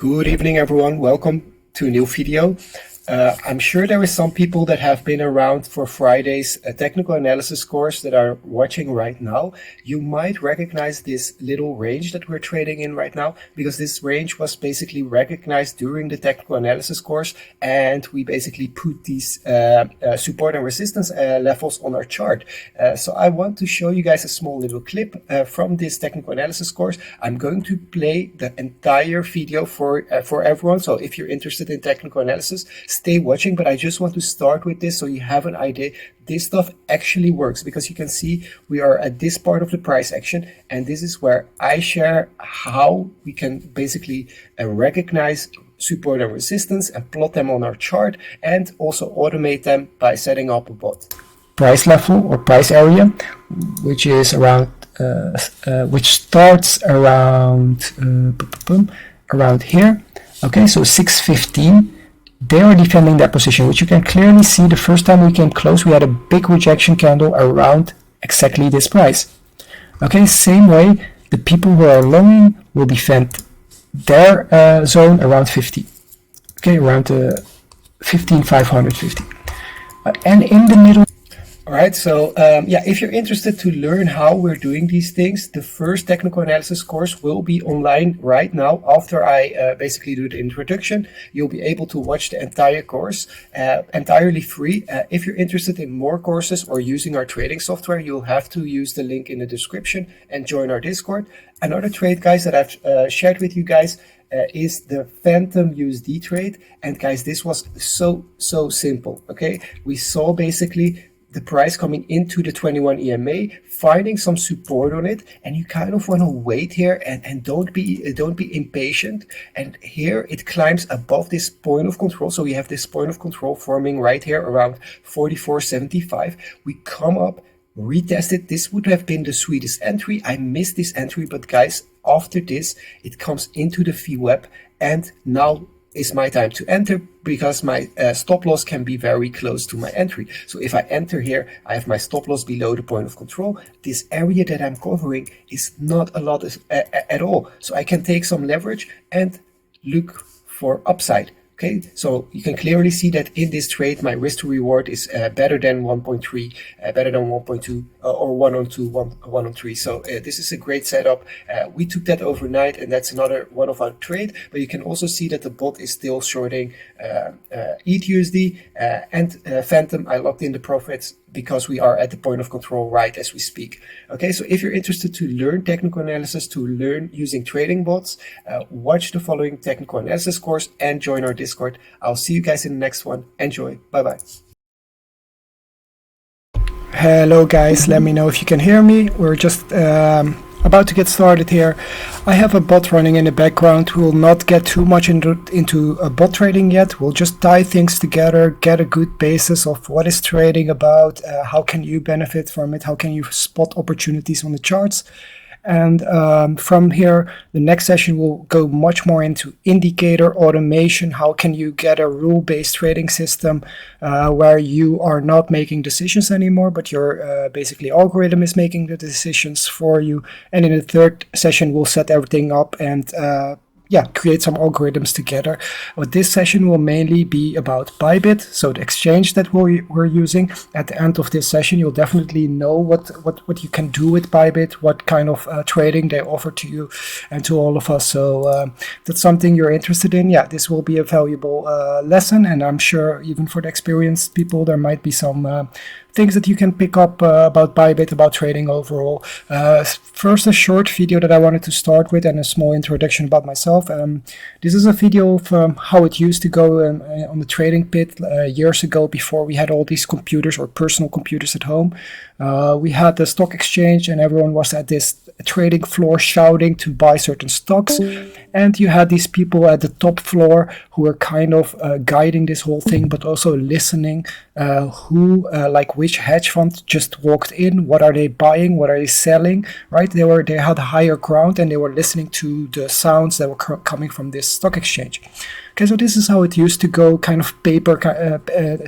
Good evening, everyone. Welcome to a new video. I'm sure there are some people that have been around for Friday's technical analysis course that are watching right now. You might recognize this little range that we're trading in right now, because this range was basically recognized during the technical analysis course, and we basically put these support and resistance levels on our chart. So I want to show you guys a small little clip from this technical analysis course. I'm going to play the entire video for everyone. So if you're interested in technical analysis, stay watching, but I just want to start with this so you have an idea. This stuff actually works, because you can see we are at this part of the price action, and this is where I share how we can basically recognize support and resistance and plot them on our chart, and also automate them by setting up a bot. Price level or price area, which is around which starts around here. Okay, so 615. They are defending that position, which you can clearly see. The first time we came close, we had a big rejection candle around exactly this price. Okay, same way, the people who are longing will defend their zone around 50. Okay, around 15,550. And in the middle. All right, so yeah, if you're interested to learn how we're doing these things, the first technical analysis course will be online right now. After I basically do the introduction, you'll be able to watch the entire course entirely free. If you're interested in more courses or using our trading software, you'll have to use the link in the description and join our Discord. Another trade, guys, that I've shared with you guys is the Phantom USD trade. And guys, this was so simple. Okay, we saw basically the price coming into the 21 EMA, finding some support on it, and you kind of want to wait here and don't be impatient. And here it climbs above this point of control. So we have this point of control forming right here around 44.75. We come up, retest it. This would have been the sweetest entry. I missed this entry, but guys, after this, it comes into the VWAP, and now is my time to enter, because my stop loss can be very close to my entry. So if I enter here, I have my stop loss below the point of control. This area that I'm covering is not a lot at all. So I can take some leverage and look for upside. Okay, so you can clearly see that in this trade, my risk to reward is better than 1.3, better than 1.2, or 1 on 2, 1 on 3. So this is a great setup. We took that overnight, and that's another one of our trade. But you can also see that the bot is still shorting ETH/USD and Phantom. I locked in the profits because we are at the point of control right as we speak. Okay, so if you're interested to learn technical analysis, to learn using trading bots, watch the following technical analysis course and join our Discord. I'll see you guys in the next one. Enjoy. Bye-bye. Hello guys, let me know if you can hear me. We're just about to get started here. I have a bot running in the background. We will not get too much into bot trading yet. We'll just tie things together, get a good basis of what is trading about, how can you benefit from it, how can you spot opportunities on the charts. And from here, the next session will go much more into indicator automation. How can you get a rule-based trading system where you are not making decisions anymore, but your basically algorithm is making the decisions for you. And in the third session, we'll set everything up and yeah, create some algorithms together. But this session will mainly be about bybit, so the exchange that we're using. At the end of this session, you'll definitely know what you can do with bybit, what kind of trading they offer to you and to all of us. So that's something you're interested in. Yeah, this will be a valuable lesson, and I'm sure even for the experienced people, there might be some things that you can pick up about bybit, about trading overall. First, a short video that I wanted to start with and a small introduction about myself. This is a video of how it used to go on the trading pit years ago, before we had all these computers or personal computers at home. We had the stock exchange, and everyone was at this trading floor shouting to buy certain stocks. And you had these people at the top floor who were kind of guiding this whole thing, but also listening who, like which hedge fund just walked in, what are they buying, what are they selling, right? They had higher ground, and they were listening to the sounds that were coming from this stock exchange. Okay, so this is how it used to go, kind of paper,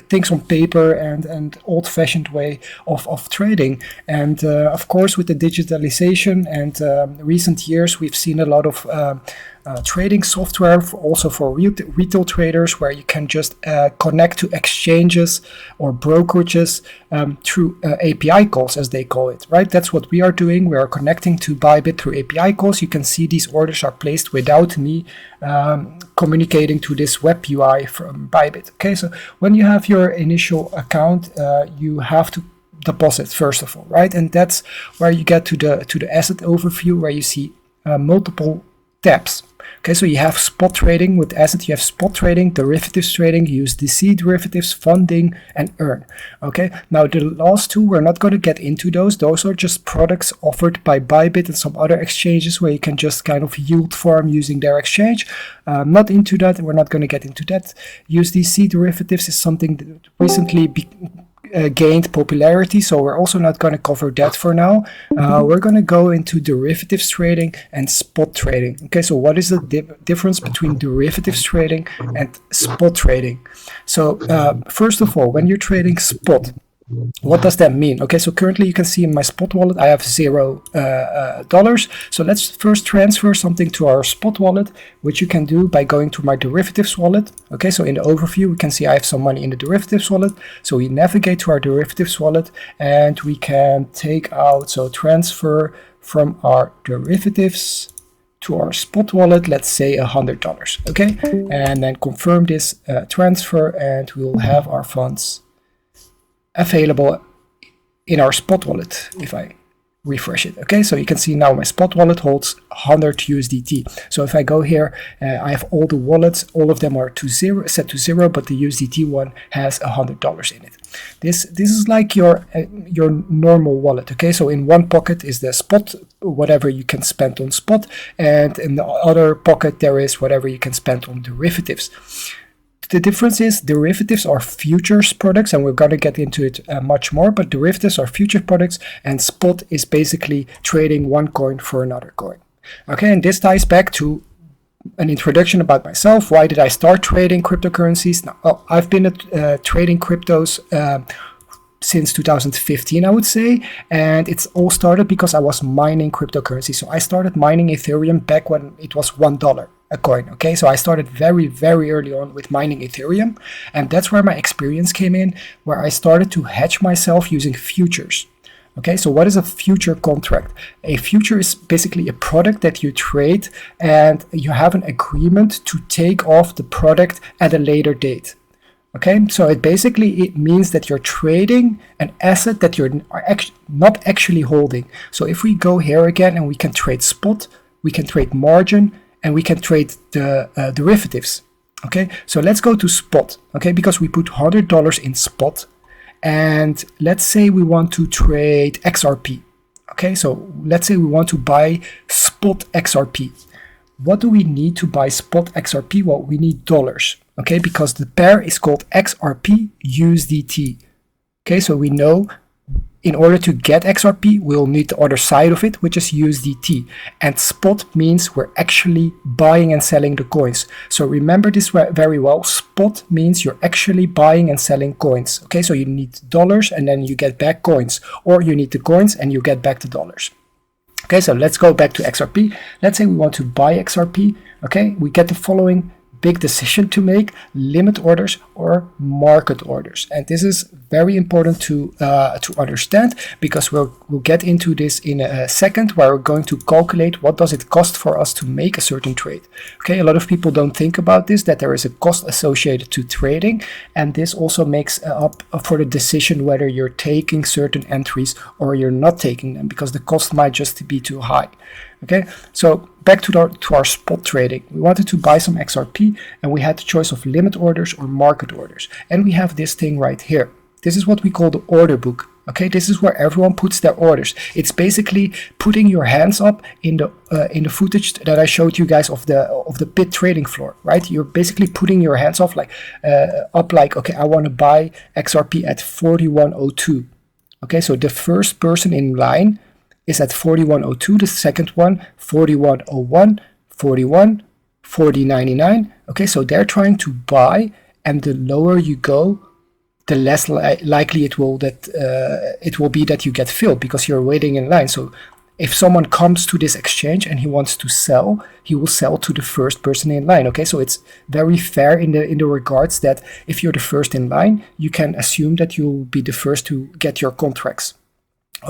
things on paper and old-fashioned way of trading. And of course, with the digitalization and recent years, we've seen a lot of trading software also for retail traders, where you can just connect to exchanges or brokerages through API calls, as they call it, right? That's what we are doing. We are connecting to bybit through API calls. You can see these orders are placed without me communicating to this web UI from bybit. Okay, so when you have your initial account, you have to deposit first of all, right? And that's where you get to the asset overview, where you see multiple tabs. Okay, so you have spot trading with asset, you have spot trading, derivatives trading, USDC derivatives, funding, and earn. Okay, now the last two, we're not going to get into those. Those are just products offered by Bybit and some other exchanges where you can just kind of yield farm using their exchange. Not into that, we're not going to get into that. USDC derivatives is something that recently gained popularity, so we're also not going to cover that for now. We're going to go into derivatives trading and spot trading. Okay, so what is the difference between derivatives trading and spot trading? So first of all, when you're trading spot, what does that mean? Okay, so currently you can see in my spot wallet I have $0. So let's first transfer something to our spot wallet, which you can do by going to my derivatives wallet. Okay, so in the overview we can see I have some money in the derivatives wallet. So we navigate to our derivatives wallet and we can take out, so transfer from our derivatives to our spot wallet, let's say $100. Okay, and then confirm this transfer, and we will have our funds available in our spot wallet if I refresh it. Okay, so you can see now my spot wallet holds 100 USDT. So if I go here, I have all the wallets, all of them are set to zero, but the USDT one has $100 in it. This is like your normal wallet. Okay, so in one pocket is the spot, whatever you can spend on spot, and in the other pocket there is whatever you can spend on derivatives. The difference is derivatives are futures products, and we're going to get into it much more, but derivatives are futures products, and spot is basically trading one coin for another coin. Okay, and this ties back to an introduction about myself. Why did I start trading cryptocurrencies? Now, well, I've been trading cryptos since 2015, I would say, and it's all started because I was mining cryptocurrency. So I started mining Ethereum back when it was $1 a coin. Okay, so I started very, very early on with mining Ethereum, and that's where my experience came in, where I started to hedge myself using futures. Okay, so what is a future contract? A future is basically a product that you trade, and you have an agreement to take off the product at a later date. Okay, so it means that you're trading an asset that you're not actually holding. So if we go here again, and we can trade spot, we can trade margin, and we can trade the derivatives. Okay, so let's go to spot. Okay, because we put $100 in spot, and let's say we want to trade XRP. Okay, so let's say we want to buy spot XRP. What do we need to buy spot XRP? Well, we need dollars. Okay, because the pair is called XRP USDT. Okay, so we know in order to get XRP, we'll need the other side of it, which is USDT. And spot means we're actually buying and selling the coins. So remember this very well. Spot means you're actually buying and selling coins. Okay, so you need dollars and then you get back coins, or you need the coins and you get back the dollars. Okay, so let's go back to XRP. Let's say we want to buy XRP. Okay, we get the following big decision to make: limit orders or market orders. And this is very important to understand, because we'll get into this in a second, where we're going to calculate what does it cost for us to make a certain trade. Okay, a lot of people don't think about this, that there is a cost associated to trading, and this also makes up for the decision whether you're taking certain entries or you're not taking them, because the cost might just be too high. Okay, so back to our spot trading. We wanted to buy some XRP, and we had the choice of limit orders or market orders. And we have this thing right here. This is what we call the order book. Okay, this is where everyone puts their orders. It's basically putting your hands up in the footage that I showed you guys of the pit trading floor, right? You're basically putting your hands off like okay, I want to buy XRP at 4102. Okay, so the first person in line is at 4102, the second one 4101, 41, 4099. Okay, so they're trying to buy, and the lower you go, the less likely it will be that you get filled, because you're waiting in line. So if someone comes to this exchange and he wants to sell, he will sell to the first person in line. Okay, so it's very fair in the regards that if you're the first in line, you can assume that you'll be the first to get your contracts.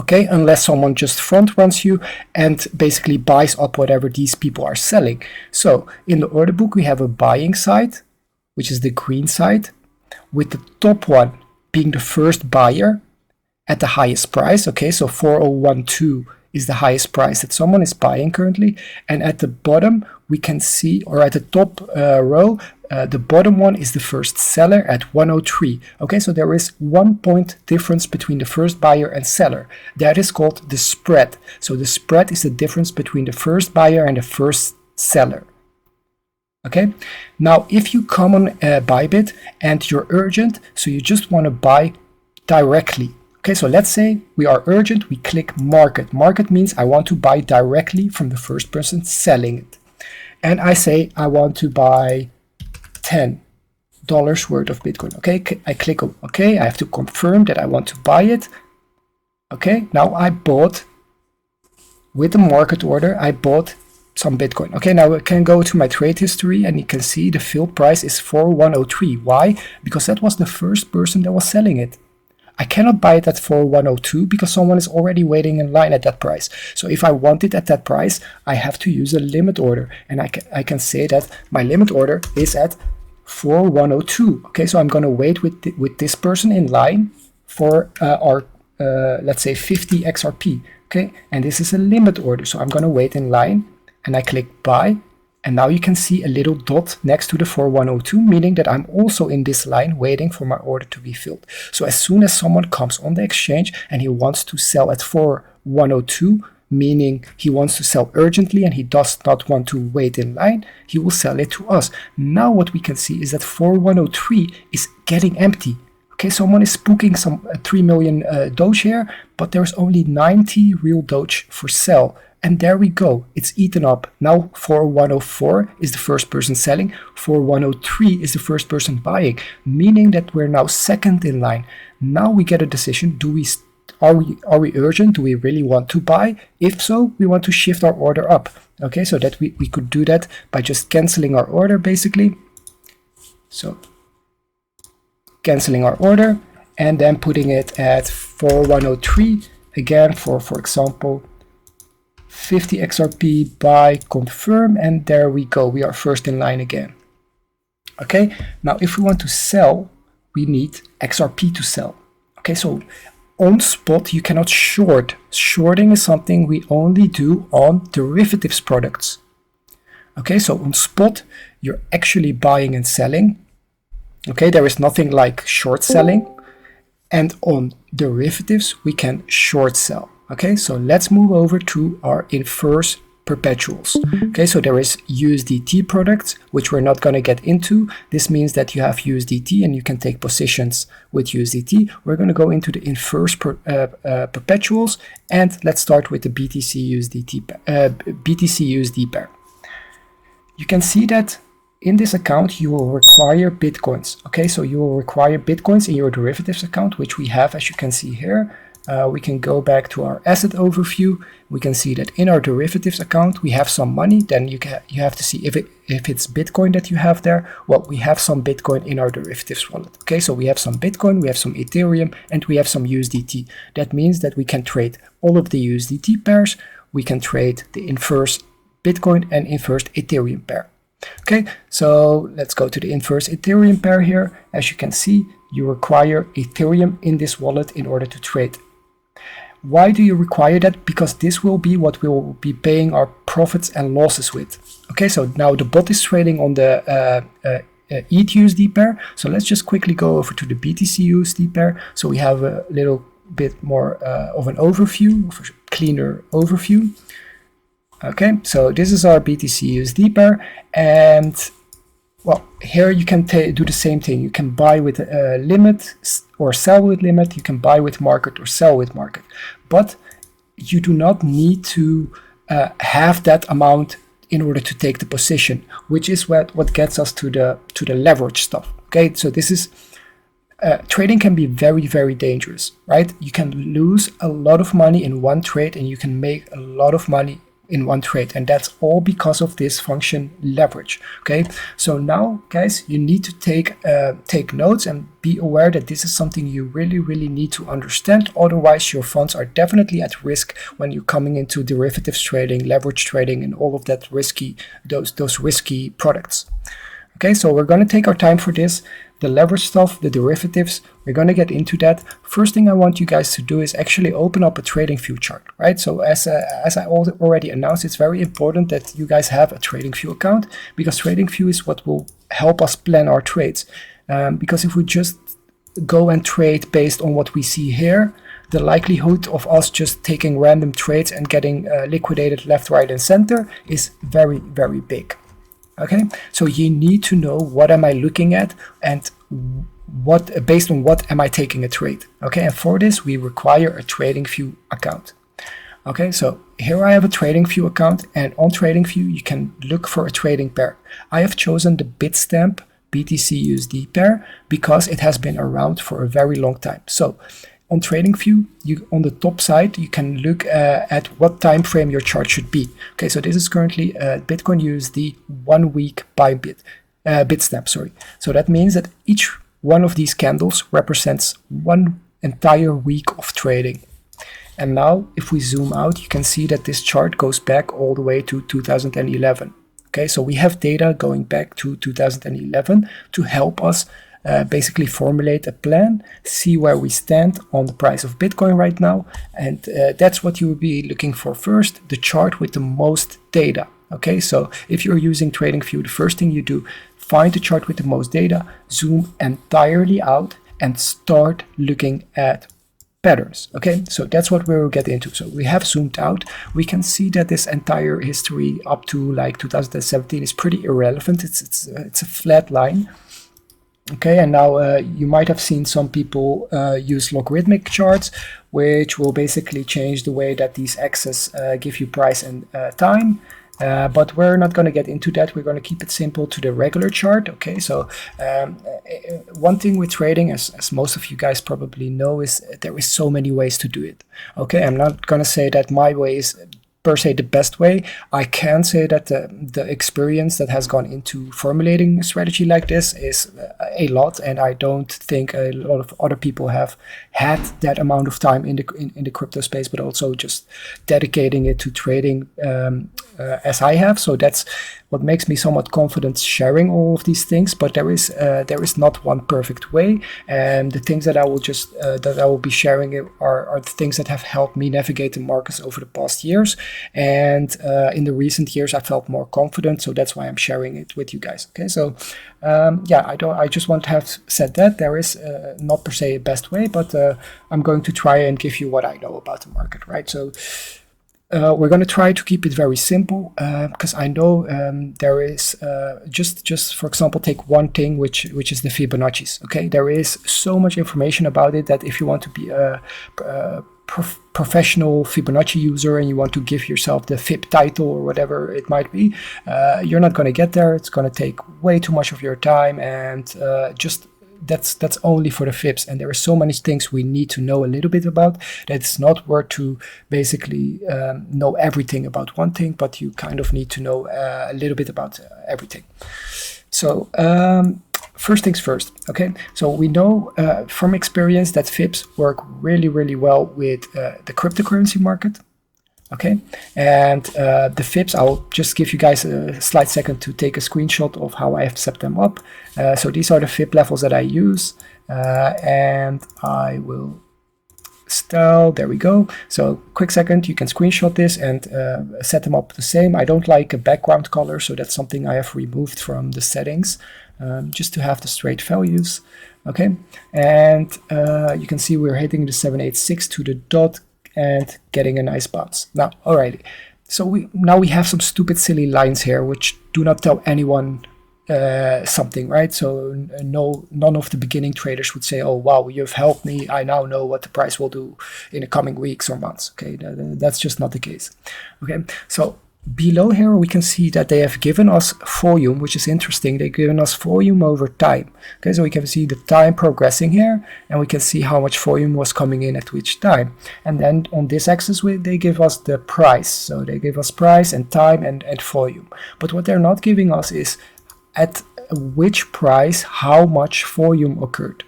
Okay, unless someone just front runs you and basically buys up whatever these people are selling. So in the order book, we have a buying side, which is the green side, with the top one being the first buyer at the highest price. Okay, so 4012 is the highest price that someone is buying currently. And at the bottom, we can see, or at the top row, the bottom one is the first seller at 103. Okay, so there is 1 point difference between the first buyer and seller. That is called the spread. So the spread is the difference between the first buyer and the first seller. Okay, now if you come on Bybit and you're urgent, so you just want to buy directly. Okay, so let's say we are urgent, we click market. Market means I want to buy directly from the first person selling it. And I say I want to buy $10 worth of Bitcoin. Okay, I click OK. I have to confirm that I want to buy it. Okay, now I bought, with the market order, I bought some Bitcoin. Okay, now I can go to my trade history and you can see the filled price is 4103. Why? Because that was the first person that was selling it. I cannot buy it at 4102 because someone is already waiting in line at that price. So if I want it at that price, I have to use a limit order. And I can say that my limit order is at 4102. Okay, so I'm going to wait with this person in line for our, let's say, 50 XRP. Okay, and this is a limit order. So I'm going to wait in line and I click buy. And now you can see a little dot next to the 4102, meaning that I'm also in this line waiting for my order to be filled. So as soon as someone comes on the exchange and he wants to sell at 4102, meaning he wants to sell urgently and he does not want to wait in line, he will sell it to us. Now what we can see is that 4103 is getting empty. Okay, someone is spooking some 3 million Doge here, but there's only 90 real Doge for sale. And there we go, it's eaten up. Now 4104 is the first person selling, 4103 is the first person buying, meaning that we're now second in line. Now we get a decision, are we urgent? Do we really want to buy? If so, we want to shift our order up. Okay, so that we could do that by just canceling our order basically. So canceling our order and then putting it at 4103 again for example, 50 XRP, buy, confirm, and there we go. We are first in line again. Okay, now if we want to sell, we need XRP to sell. Okay, so on spot, you cannot short. Shorting is something we only do on derivatives products. Okay, so on spot, you're actually buying and selling. Okay, there is nothing like short selling. And on derivatives, we can short sell. Okay, so let's move over to our inverse perpetuals. Okay, so there is USDT products, which we're not going to get into. This means that you have USDT and you can take positions with USDT. We're going to go into the inverse perpetuals, and let's start with the BTC USD pair. You can see that in this account, you will require Bitcoins. Okay, so you will require Bitcoins in your derivatives account, which we have, as you can see here. We can go back to our asset overview. We can see that in our derivatives account, we have some money. Then you have to see if it's Bitcoin that you have there. Well, we have some Bitcoin in our derivatives wallet. Okay, so we have some Bitcoin, we have some Ethereum, and we have some USDT. That means that we can trade all of the USDT pairs. We can trade the inverse Bitcoin and inverse Ethereum pair. Okay, so let's go to the inverse Ethereum pair here. As you can see, you require Ethereum in this wallet in order to trade. Why do you require that? Because this will be what we will be paying our profits and losses with. Okay, so now the bot is trading on the ETH USD pair. So let's just quickly go over to the BTC USD pair. So we have a little bit more of an overview, of a cleaner overview. Okay, so this is our BTC USD pair, and well, here you can do the same thing. You can buy with a limit or sell with limit. You can buy with market or sell with market, but you do not need to have that amount in order to take the position, which is what gets us to the leverage stuff. Okay, so this is trading can be very, very dangerous, right? You can lose a lot of money in one trade and you can make a lot of money in one trade, and that's all because of this function leverage. Okay, so now guys, you need to take notes and be aware that this is something you really need to understand. Otherwise your funds are definitely at risk when you're coming into derivatives trading, leverage trading, and all of that risky, those risky products. Okay, so we're going to take our time for this. The leverage stuff, the derivatives, we're going to get into that. First thing I want you guys to do is actually open up a TradingView chart, right? So as I already announced, it's very important that you guys have a TradingView account, because TradingView is what will help us plan our trades. Because if we just go and trade based on what we see here, the likelihood of us just taking random trades and getting liquidated left, right, and center is very, very big. Okay, so you need to know what am I looking at and what, based on what am I taking a trade. Okay, and for this we require a TradingView account. Okay, so here I have a TradingView account, and on TradingView you can look for a trading pair. I have chosen the Bitstamp BTC USD pair because it has been around for a very long time. So on TradingView, on the top side, you can look at what time frame your chart should be. Okay, so this is currently Bitcoin USD 1 week bybit, Bitstamp, sorry. So that means that each one of these candles represents one entire week of trading. And now, if we zoom out, you can see that this chart goes back all the way to 2011. Okay, so we have data going back to 2011 to help us basically formulate a plan, see where we stand on the price of Bitcoin right now, and that's what you will be looking for first, the chart with the most data. Okay, so if you're using TradingView, the first thing you do, find the chart with the most data, zoom entirely out, and start looking at patterns. Okay, so that's what we'll get into. So we have zoomed out. We can see that this entire history up to like 2017 is pretty irrelevant. It's a flat line. Okay, and now you might have seen some people use logarithmic charts, which will basically change the way that these axes give you price and time. But we're not going to get into that. We're going to keep it simple to the regular chart. Okay, so one thing with trading, as most of you guys probably know, is there is so many ways to do it. Okay, I'm not going to say that my way is per se the best way. I can say that the experience that has gone into formulating a strategy like this is a lot, and I don't think a lot of other people have had that amount of time in the crypto space, but also just dedicating it to trading as I have. So that's what makes me somewhat confident sharing all of these things. But there is not one perfect way, and the things that I will be sharing are the things that have helped me navigate the markets over the past years. And in the recent years, I felt more confident, so that's why I'm sharing it with you guys. Okay, so yeah, I just want to have said that there is not per se a best way, but I'm going to try and give you what I know about the market, right? So we're going to try to keep it very simple, because I know there is just for example, take one thing which is the Fibonacci's. Okay, there is so much information about it that if you want to be a professional Fibonacci user and you want to give yourself the Fib title or whatever it might be, you're not going to get there. It's going to take way too much of your time, and just that's only for the Fibs. And there are so many things we need to know a little bit about that it's not worth to basically know everything about one thing, but you kind of need to know a little bit about everything. So first things first, okay? So we know from experience that Fibs work really, really well with the cryptocurrency market, okay? And the Fibs, I'll just give you guys a slight second to take a screenshot of how I have set them up. So these are the Fib levels that I use, and I will style, there we go. So quick second, you can screenshot this and set them up the same. I don't like a background color, so that's something I have removed from the settings, just to have the straight values. Okay, and you can see we're hitting the 786 to the dot and getting a nice bounce. Now, alrighty, so we have some stupid silly lines here which do not tell anyone something, right? So none of the beginning traders would say, oh wow, you've helped me, I now know what the price will do in the coming weeks or months. Okay, that's just not the case. Okay, so Below here we can see that they have given us volume, which is interesting. They've given us volume over time. Okay, so we can see the time progressing here, and we can see how much volume was coming in at which time. And then on this axis they give us the price. So they give us price and time and volume. But what they're not giving us is at which price how much volume occurred.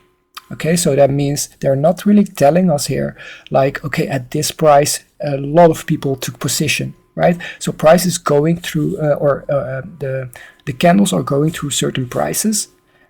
Okay, so that means they're not really telling us here, like, okay, at this price a lot of people took position. Right, so price is going through, the candles are going through certain prices,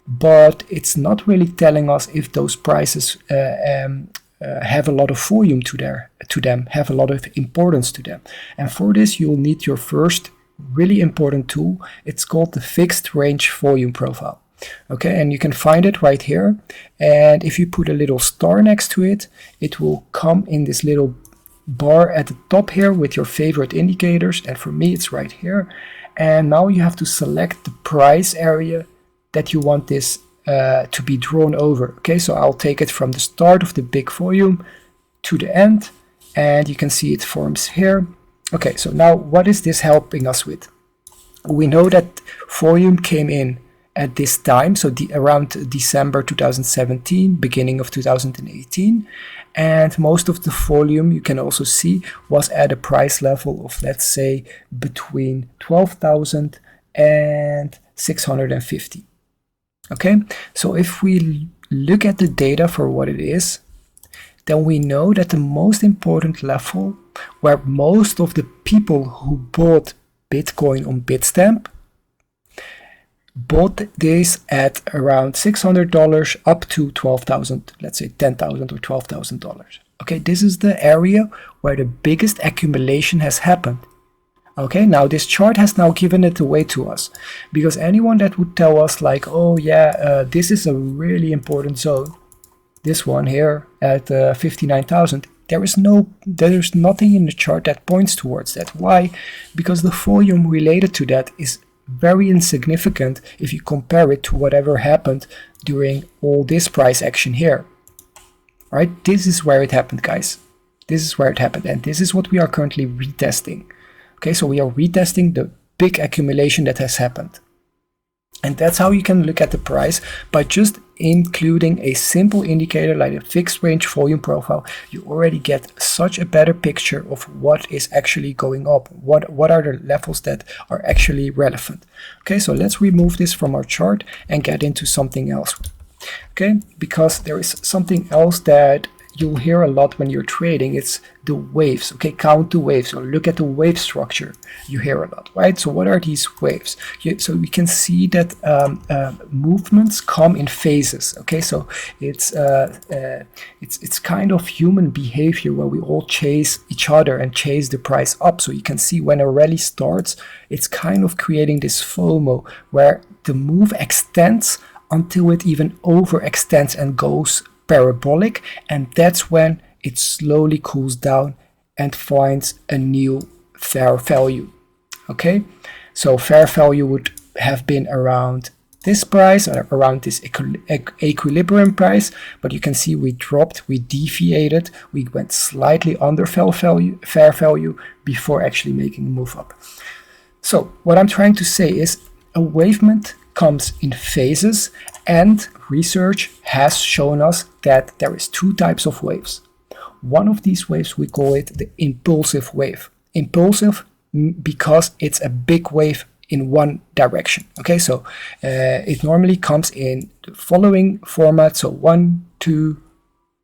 but it's not really telling us if those prices have a lot of volume to them, have a lot of importance to them. And for this, you'll need your first really important tool. It's called the fixed range volume profile. Okay, and you can find it right here. And if you put a little star next to it, it will come in this little bar at the top here with your favorite indicators, and for me it's right here. And now you have to select the price area that you want this to be drawn over. Okay, so I'll take it from the start of the big volume to the end, and you can see it forms here. Okay, so now what is this helping us with? We know that volume came in at this time, so around December 2017, beginning of 2018, and most of the volume, you can also see, was at a price level of, let's say, between 12,000 and 650. Okay, so if we look at the data for what it is, then we know that the most important level, where most of the people who bought Bitcoin on Bitstamp bought this at around $600 up to 12,000, let's say 10,000 or $12,000. Okay, this is the area where the biggest accumulation has happened. Okay, now this chart has now given it away to us, because anyone that would tell us like, oh yeah, this is a really important zone, this one here at 59,000, there's nothing in the chart that points towards that. Why? Because the volume related to that is very insignificant if you compare it to whatever happened during all this price action here. Right? This is where it happened, guys. This is where it happened, and this is what we are currently retesting. Okay, so we are retesting the big accumulation that has happened. And that's how you can look at the price, by just including a simple indicator like a fixed range volume profile. You already get such a better picture of what is actually going up, what are the levels that are actually relevant. Okay, so let's remove this from our chart and get into something else. Okay, because there is something else that you'll hear a lot when you're trading. It's the waves. Okay, count the waves or look at the wave structure. You hear a lot, right? So what are these waves? So we can see that movements come in phases. Okay, so it's kind of human behavior where we all chase each other and chase the price up. So you can see when a rally starts, it's kind of creating this FOMO where the move extends until it even overextends and goes parabolic, and that's when it slowly cools down and finds a new fair value. Okay, so fair value would have been around this price or around this equilibrium price, but you can see we dropped, we deviated, we went slightly under fair value before actually making a move up. So what I'm trying to say is a wavement comes in phases, and research has shown us that there is two types of waves. One of these waves, we call it the impulsive wave. Impulsive because it's a big wave in one direction. Okay, so it normally comes in the following format. So 1, 2,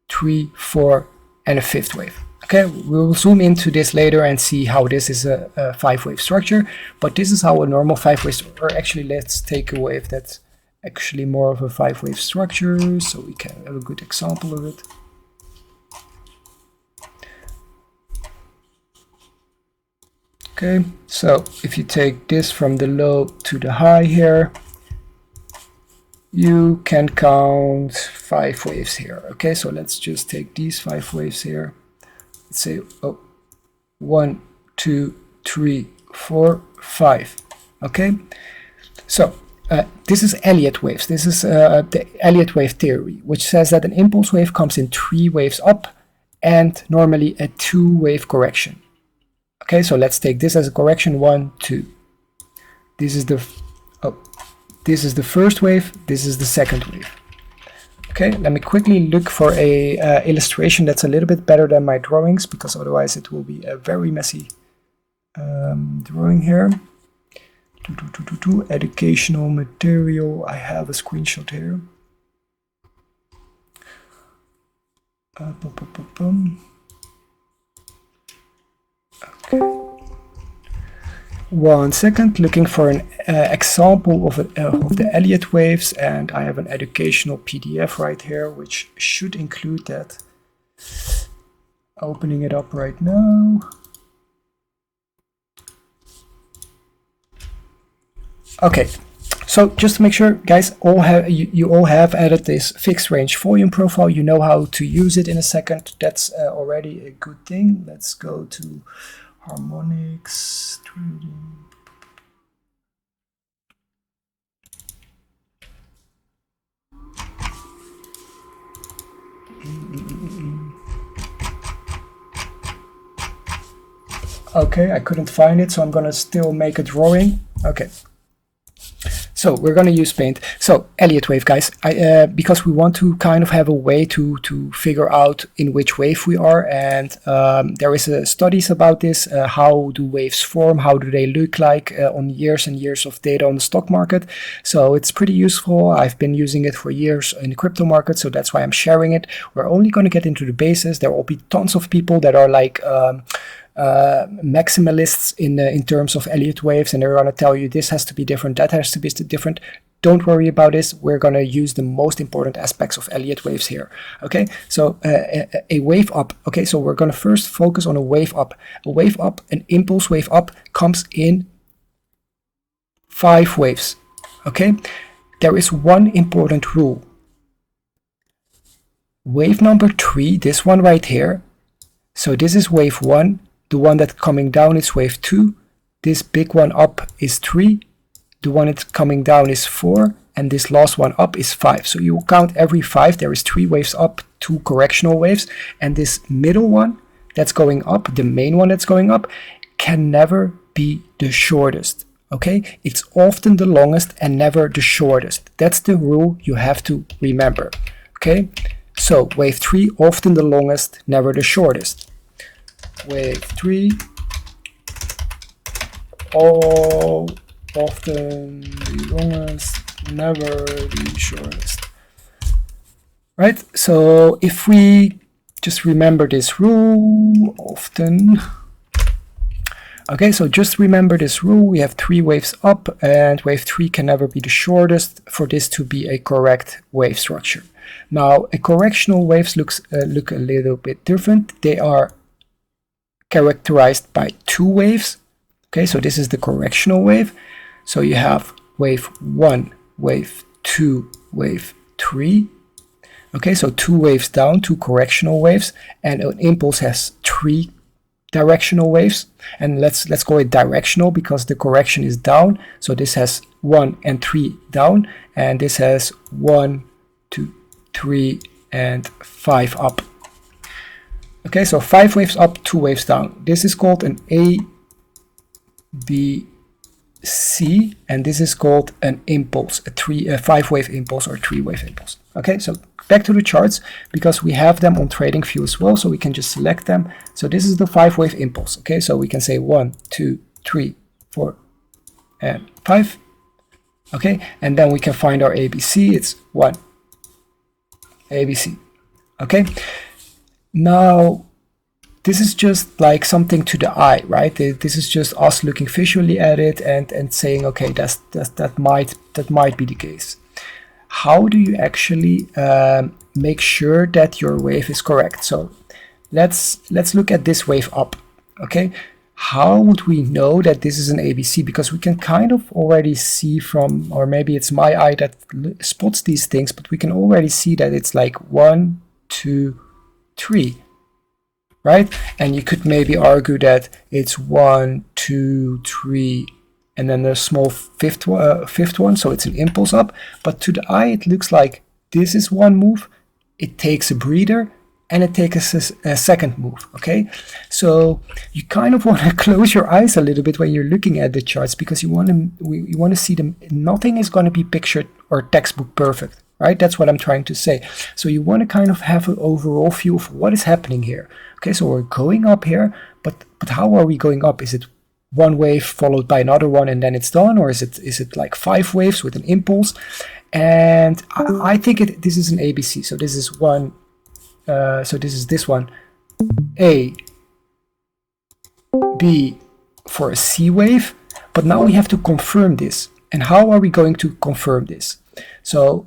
3, 4, and a fifth wave. Okay, we'll zoom into this later and see how this is a five-wave structure, but this is how a normal five-wave structure, or actually let's take a wave that's actually more of a five-wave structure, so we can have a good example of it. Okay, so if you take this from the low to the high here, you can count 5 waves here. Okay, so let's just take these 5 waves here. Let's say 1, 2, 3, 4, 5. Okay, so this is Elliott waves. This is the Elliott wave theory, which says that an impulse wave comes in 3 waves up and normally a 2-wave correction. Okay, so let's take this as a correction, 1, 2. This is the this is the first wave, this is the second wave. Okay, let me quickly look for a illustration that's a little bit better than my drawings, because otherwise it will be a very messy drawing here. Educational material, I have a screenshot here. Okay. 1 second, looking for an example of the Elliott waves, and I have an educational PDF right here, which should include that. Opening it up right now. Okay, so just to make sure, guys, you all have added this fixed range volume profile. You know how to use it in a second. That's already a good thing. Let's go to harmonics trading. Okay, I couldn't find it, so I'm gonna still make a drawing. Okay. So we're going to use paint. So Elliott wave, guys, because we want to kind of have a way to figure out in which wave we are, and there is studies about this. How do waves form? How do they look like on years and years of data on the stock market? So it's pretty useful. I've been using it for years in the crypto market, so that's why I'm sharing it. We're only going to get into the basics. There will be tons of people that are like maximalists in terms of Elliott waves, and they're going to tell you this has to be different, that has to be different. Don't worry about this. We're going to use the most important aspects of Elliott waves here. Okay, so a wave up. Okay, so we're going to first focus on a wave up. A wave up, an impulse wave up, comes in 5 waves. Okay, there is one important rule. Wave number 3, this one right here. So this is wave 1. The one that's coming down is wave 2. This big one up is 3. The one that's coming down is 4. And this last one up is 5. So you will count every 5. There is 3 waves up, 2 correctional waves. And this middle one that's going up, the main one that's going up, can never be the shortest. Okay? It's often the longest and never the shortest. That's the rule you have to remember. Okay? So wave 3, often the longest, never the shortest. Wave 3, all often the longest, never the shortest. Right? So if we just remember this rule, often. Okay, so just remember this rule. We have 3 waves up, and wave 3 can never be the shortest for this to be a correct wave structure. Now, a correctional waves look a little bit different. They are characterized by 2 waves. Okay, so this is the correctional wave. So you have wave 1, wave 2, wave 3. Okay, so 2 waves down, 2 correctional waves, and an impulse has 3 directional waves. And let's call it directional because the correction is down. So this has 1 and 3 down, and this has 1, 2, 3, and 5 up. Okay, so 5 waves up, 2 waves down. This is called an A, B, C, and this is called an impulse, a 5-wave impulse or 3-wave impulse. Okay, so back to the charts, because we have them on TradingView as well, so we can just select them. So this is the 5-wave impulse. Okay, so we can say 1, 2, 3, 4, and 5. Okay, and then we can find our ABC. It's 1, ABC. Okay. Now, this is just like something to the eye, right? This is just us looking visually at it and saying, okay, that might be the case. How do you actually make sure that your wave is correct? So let's look at this wave up. Okay, how would we know that this is an ABC? Because we can kind of already see from, or maybe it's my eye that spots these things, but we can already see that it's like 1, 2, 3, right? And you could maybe argue that it's 1, 2, 3, and then a small fifth one, so it's an impulse up. But to the eye, it looks like this is one move. It takes a breather, and it takes a second move. Okay, so you kind of want to close your eyes a little bit when you're looking at the charts, because you want to see them. Nothing is going to be pictured or textbook perfect, right? That's what I'm trying to say. So you want to kind of have an overall view of what is happening here. Okay, so we're going up here, but how are we going up? Is it one wave followed by another one and then it's done, or is it like 5 waves with an impulse? And I think this is an ABC. So this is one. So this is this one, A, B for a C wave. But now we have to confirm this. And how are we going to confirm this? So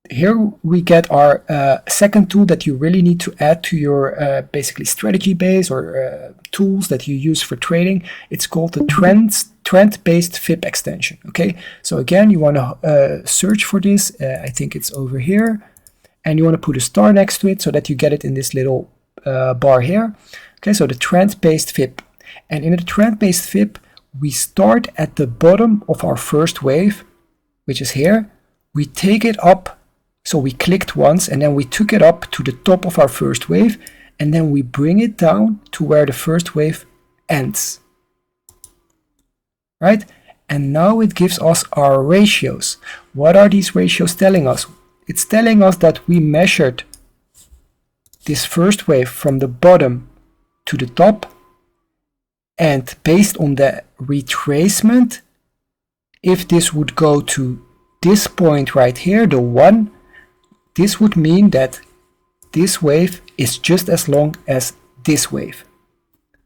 here we get our second tool that you really need to add to your basically strategy base or tools that you use for trading. It's called the trend-based FIB extension. Okay, so again, you want to search for this. I think it's over here. And you want to put a star next to it so that you get it in this little bar here. Okay, so the trend-based FIB. And in the trend-based FIB, we start at the bottom of our first wave, which is here. We take it up, so we clicked once, and then we took it up to the top of our first wave, and then we bring it down to where the first wave ends. Right? And now it gives us our ratios. What are these ratios telling us? It's telling us that we measured this first wave from the bottom to the top, and based on the retracement, if this would go to this point right here, the 1, this would mean that this wave is just as long as this wave.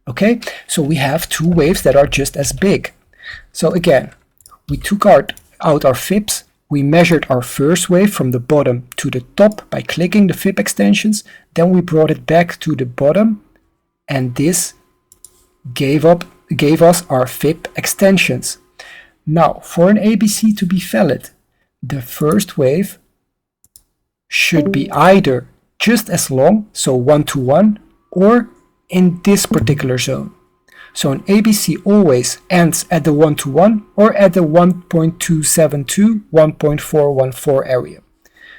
Okay, so we have 2 waves that are just as big. So again, we took out our FIBs. We measured our first wave from the bottom to the top by clicking the FIB extensions. Then we brought it back to the bottom, and this gave us our FIB extensions. Now, for an ABC to be valid, the first wave should be either just as long, so 1 to 1, or in this particular zone. So an ABC always ends at the 1 to 1 or at the 1.272, 1.414 area.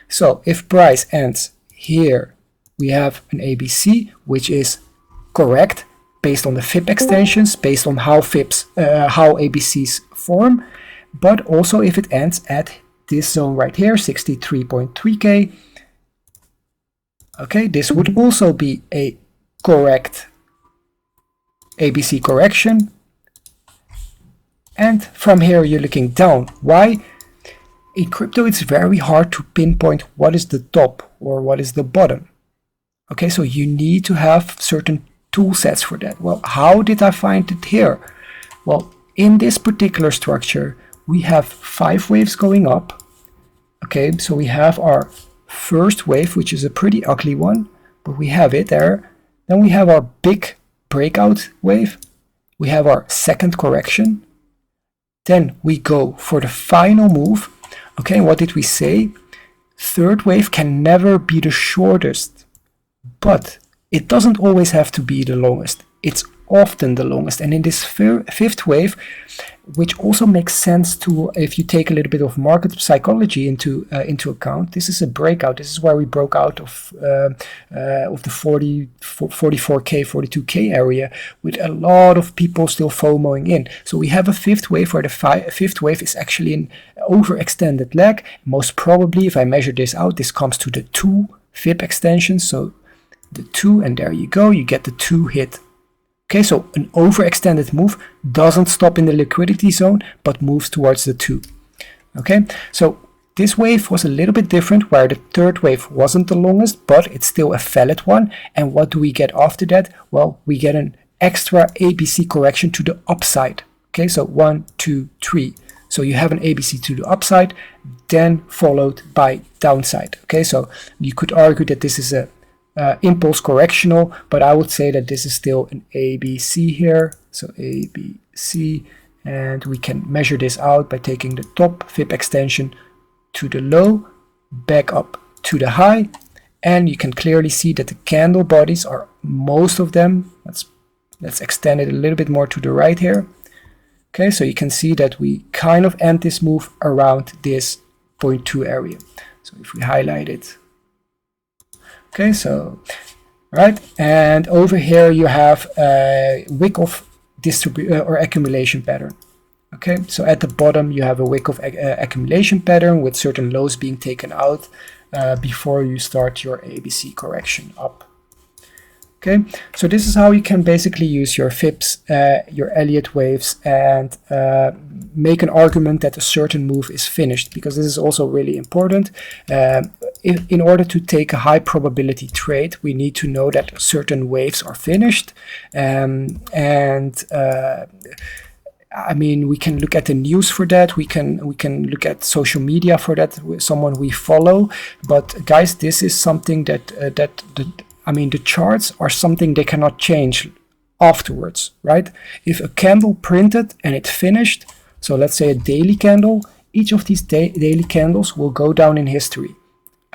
So if price ends here, we have an ABC, which is correct based on the FIB extensions, based on how ABCs form, but also if it ends at this zone right here, 63.3K, okay, this would also be a correct ABC correction. And from here you're looking down. Why? In crypto it's very hard to pinpoint what is the top or what is the bottom. Okay, so you need to have certain tool sets for that. Well, how did I find it here? Well, in this particular structure we have 5 waves going up. Okay, so we have our first wave, which is a pretty ugly one, but we have it there. Then we have our big breakout wave, we have our second correction, then we go for the final move. Okay, what did we say? Third wave can never be the shortest, but it doesn't always have to be the longest. It's often the longest. And in this fifth wave, which also makes sense to if you take a little bit of market psychology into account, this is a breakout. This is where we broke out of the 44K, 42K area with a lot of people still FOMOing in. So we have a fifth wave where the fifth wave is actually an overextended leg. Most probably, if I measure this out, this comes to the 2 FIB extensions. So the 2, and there you go, you get the 2 hit. Okay, so an overextended move doesn't stop in the liquidity zone, but moves towards the 2. Okay, so this wave was a little bit different, where the third wave wasn't the longest, but it's still a valid one. And what do we get after that? Well, we get an extra ABC correction to the upside. Okay, so 1, 2, 3. So you have an ABC to the upside, then followed by downside. Okay, so you could argue that this is a impulse correctional, but I would say that this is still an ABC here. So ABC, and we can measure this out by taking the top FIB extension to the low, back up to the high, and you can clearly see that the candle bodies are, most of them, let's extend it a little bit more to the right here. Okay, so you can see that we kind of end this move around this 0.2 area. So if we highlight it, okay, so right? And over here you have a Wyckoff or accumulation pattern. Okay, so at the bottom you have a Wyckoff accumulation pattern with certain lows being taken out before you start your ABC correction up. Okay, so this is how you can basically use your Fibs, your Elliott waves, and make an argument that a certain move is finished, because this is also really important. In order to take a high probability trade, we need to know that certain waves are finished, I mean, we can look at the news for that. We can look at social media for that. Someone we follow, but guys, this is something I mean, the charts are something they cannot change afterwards, right? If a candle printed and it finished, so let's say a daily candle, each of these daily candles will go down in history.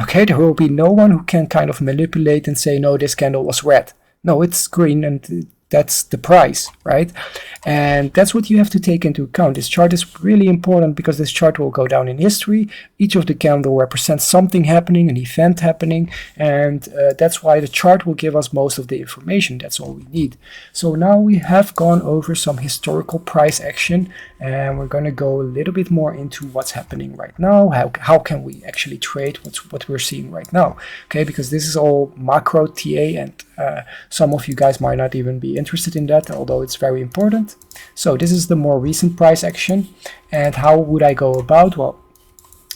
Okay, there will be no one who can kind of manipulate and say, no, this candle was red. No, it's green, and that's the price, right? And that's what you have to take into account. This chart is really important because this chart will go down in history. Each of the candle represents something happening, an event happening, and that's why the chart will give us most of the information. That's all we need. So now we have gone over some historical price action, and we're going to go a little bit more into what's happening right now. How can we actually trade what we're seeing right now? Okay, because this is all macro TA, and some of you guys might not even be interested in that, although it's very important. So this is the more recent price action, and how would I go about? Well,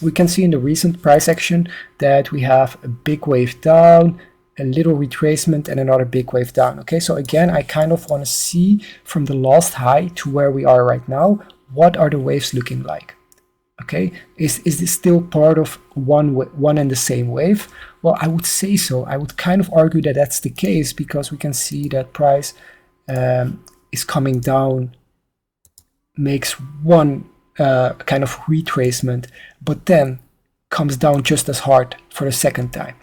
we can see in the recent price action that we have a big wave down, a little retracement, and another big wave down. Okay, so again, I kind of want to see from the last high to where we are right now, what are the waves looking like? Okay, is this still part of one and the same wave? Well, I would say so. I would kind of argue that that's the case, because we can see that price is coming down, makes one kind of retracement, but then comes down just as hard for the second time.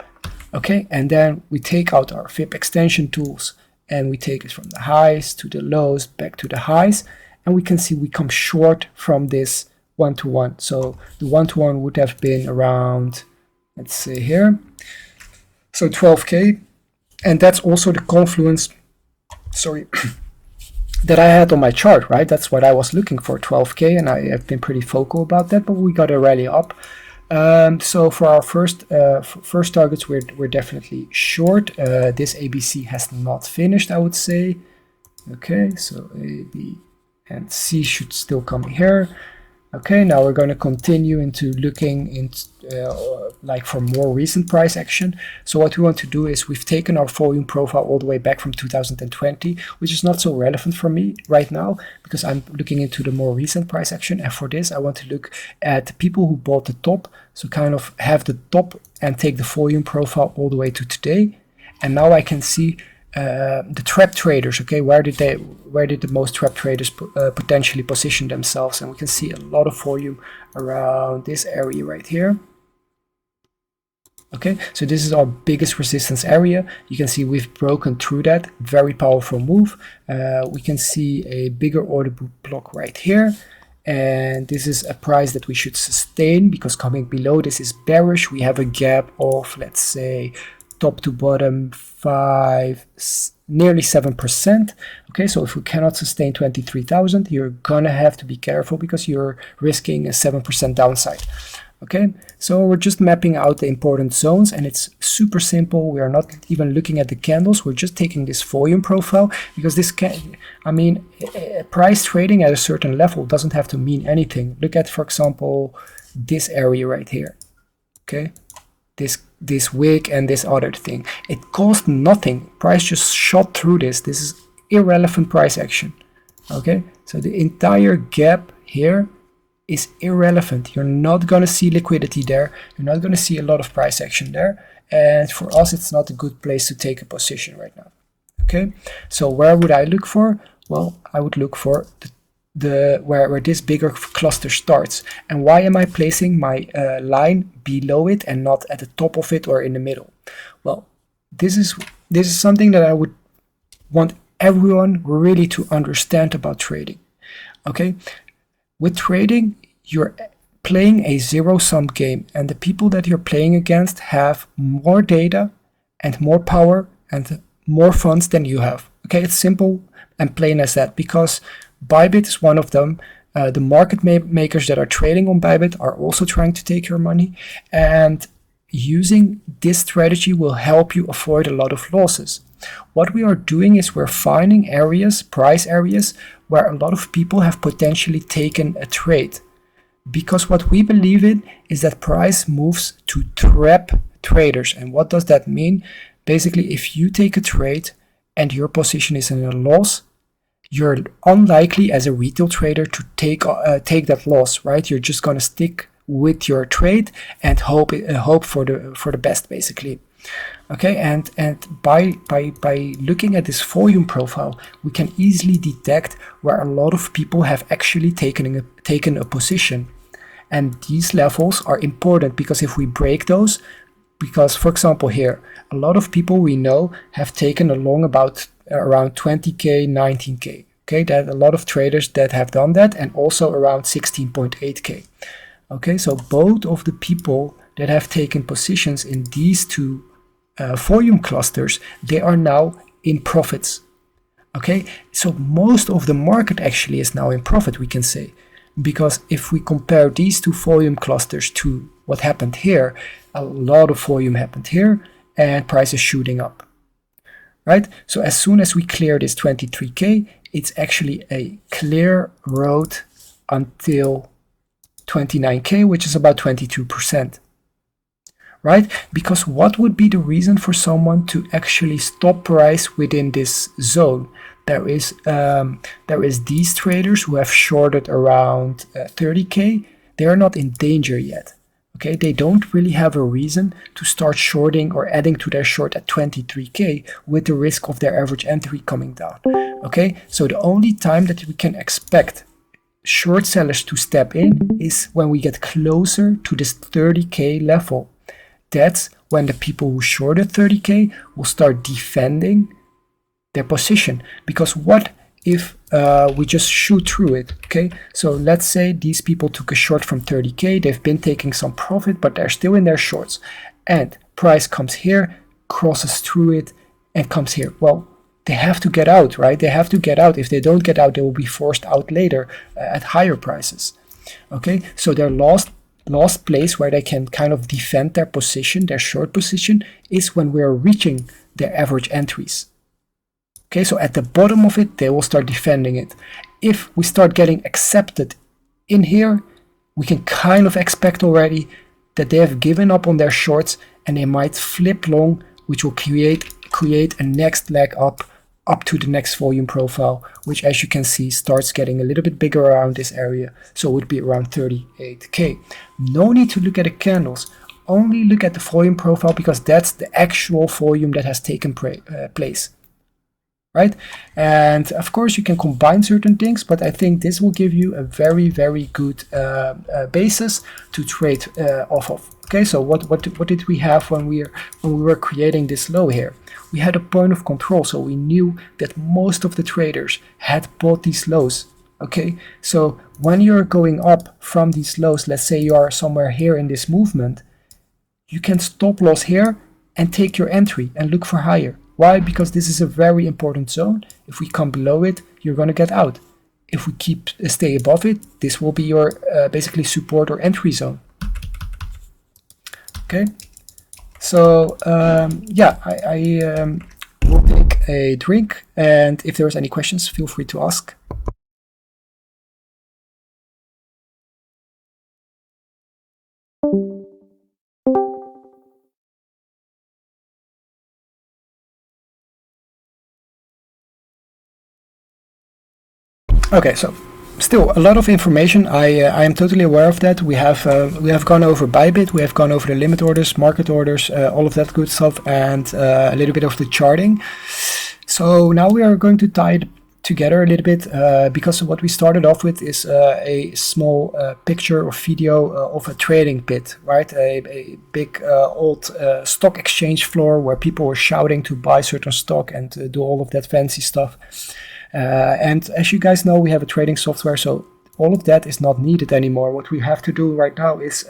Okay, and then we take out our Fib extension tools and we take it from the highs to the lows, back to the highs, and we can see we come short from this 1-to-1. So the 1-to-1 would have been around, let's say here, so 12K, and that's also the confluence, sorry, that I had on my chart, right? That's what I was looking for, 12K, and I have been pretty vocal about that, but we got a rally up. So for our first targets, we're definitely short. This ABC has not finished, I would say. Okay, so A, B, and C should still come here. Okay, now we're going to continue into looking into like for more recent price action. So what we want to do is we've taken our volume profile all the way back from 2020, which is not so relevant for me right now because I'm looking into the more recent price action. And for this, I want to look at the people who bought the top. So kind of have the top and take the volume profile all the way to today. And now I can see the trap traders. Okay, where did the most trap traders potentially position themselves? And we can see a lot of volume around this area right here. Okay, so this is our biggest resistance area. You can see we've broken through that. Very powerful move. We can see a bigger order book block right here. And this is a price that we should sustain because coming below this is bearish. We have a gap of, let's say, top to bottom nearly 7%. Okay, so if we cannot sustain 23,000, you're gonna have to be careful because you're risking a 7% downside. Okay, so we're just mapping out the important zones and it's super simple. We are not even looking at the candles. We're just taking this volume profile because this price trading at a certain level doesn't have to mean anything. Look at, for example, this area right here. Okay, this wick and this other thing. It cost nothing. Price just shot through this. This is irrelevant price action. Okay, so the entire gap here is irrelevant. You're not going to see liquidity there. You're not going to see a lot of price action there. And for us, it's not a good place to take a position right now. Okay, so where would I look for? Well, I would look for where this bigger cluster starts. And why am I placing my line below it and not at the top of it or in the middle? Well, this is something that I would want everyone really to understand about trading. Okay, with trading, you're playing a zero-sum game, and the people that you're playing against have more data and more power and more funds than you have. Okay, it's simple and plain as that, because Bybit is one of them. The market makers that are trading on Bybit are also trying to take your money, and using this strategy will help you avoid a lot of losses. What we are doing is we're finding areas, price areas, where a lot of people have potentially taken a trade. Because what we believe in is that price moves to trap traders. And what does that mean? Basically, if you take a trade and your position is in a loss, you're unlikely as a retail trader to take that loss, right? You're just going to stick with your trade and hope for the best, basically. Okay, and by looking at this volume profile, we can easily detect where a lot of people have actually taken a position. And these levels are important, because if we break those, because for example here, a lot of people we know have taken along about around 20k, 19k. Okay, that a lot of traders that have done that, and also around 16.8k. Okay, so both of the people that have taken positions in these two volume clusters, they are now in profits. Okay, so most of the market actually is now in profit, we can say, because if we compare these two volume clusters to what happened here, a lot of volume happened here and price is shooting up, right? So as soon as we clear this 23k, it's actually a clear road until 29k, which is about 22%. Right? Because what would be the reason for someone to actually stop price within this zone? There is these traders who have shorted around 30k. They are not in danger yet. Okay, they don't really have a reason to start shorting or adding to their short at 23k with the risk of their average entry coming down. Okay, so the only time that we can expect short sellers to step in is when we get closer to this 30k level. That's when the people who shorted 30k will start defending their position. Because what if we just shoot through it? Okay, so let's say these people took a short from 30k, they've been taking some profit, but they're still in their shorts, and price comes here, crosses through it, and comes here. Well, they have to get out, right? They have to get out. If they don't get out, they will be forced out later at higher prices. Okay, so their last place where they can kind of defend their position, their short position, is when we're reaching their average entries. Okay, so at the bottom of it, they will start defending it. If we start getting accepted in here, we can kind of expect already that they have given up on their shorts and they might flip long, which will create a next leg up to the next volume profile, which, as you can see, starts getting a little bit bigger around this area. So it would be around 38k. No need to look at the candles. Only look at the volume profile, because that's the actual volume that has taken place. Right? And of course, you can combine certain things, but I think this will give you a very, very good basis to trade off of. Okay, so what did we have when we were creating this low here? We had a point of control, so we knew that most of the traders had bought these lows. Okay, so when you're going up from these lows, let's say you are somewhere here in this movement, you can stop loss here and take your entry and look for higher. Why? Because this is a very important zone. If we come below it, you're going to get out. If we stay above it, this will be your basically support or entry zone. Okay, so yeah, I will take a drink, and if there's any questions, feel free to ask. Okay, so still a lot of information. I am totally aware of that. We have gone over Bybit, we have gone over the limit orders, market orders, all of that good stuff, and a little bit of the charting. So now we are going to tie it together a little bit, because what we started off with is a small picture or video of a trading pit, right? A big old stock exchange floor where people were shouting to buy certain stock and do all of that fancy stuff. And as you guys know, we have a trading software, so all of that is not needed anymore. What we have to do right now is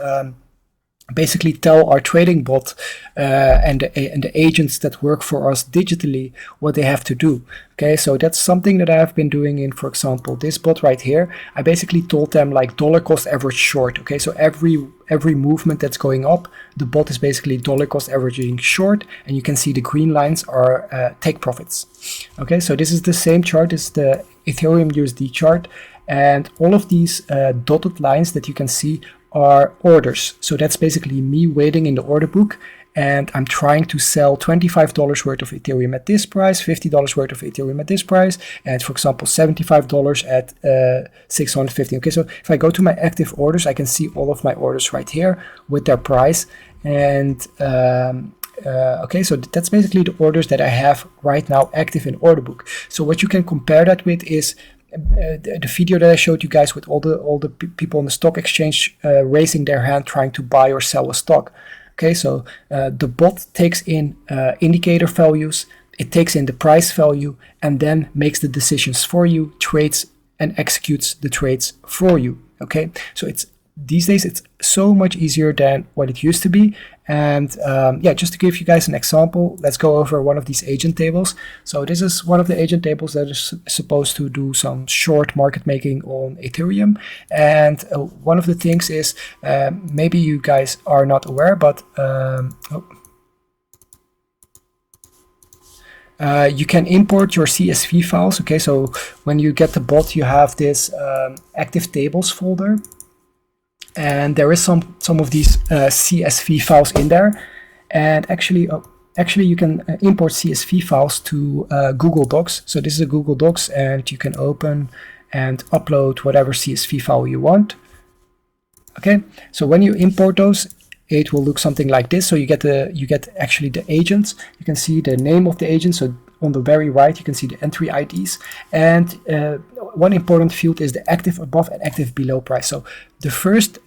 basically tell our trading bot and the agents that work for us digitally what they have to do. Okay, so that's something that I have been doing in, for example, this bot right here. I basically told them like dollar cost average short. Okay, so every movement that's going up, the bot is basically dollar cost averaging short, and you can see the green lines are take profits. Okay, so this is the same chart as the Ethereum USD chart, and all of these dotted lines that you can see are orders. So that's basically me waiting in the order book, and I'm trying to sell $25 worth of Ethereum at this price, $50 worth of Ethereum at this price, and for example $75 at 650. Okay, so if I go to my active orders, I can see all of my orders right here with their price. And okay, so that's basically the orders that I have right now active in order book. So what you can compare that with is the video that I showed you guys with all the people on the stock exchange raising their hand trying to buy or sell a stock. Okay, so the bot takes in indicator values, it takes in the price value, and then makes the decisions for you, trades and executes the trades for you. Okay, so these days it's so much easier than what it used to be. And yeah, just to give you guys an example, let's go over one of these agent tables. So this is one of the agent tables that is supposed to do some short market making on Ethereum. And one of the things is, maybe you guys are not aware, but you can import your CSV files. Okay, so when you get the bot, you have this active tables folder. And there is some of these CSV files in there, and actually you can import CSV files to Google Docs. So this is a Google Docs, and you can open and upload whatever CSV file you want. Okay, so when you import those, it will look something like this. So you get actually the agents. You can see the name of the agent. So on the very right, you can see the entry IDs. And one important field is the active above and active below price. So the first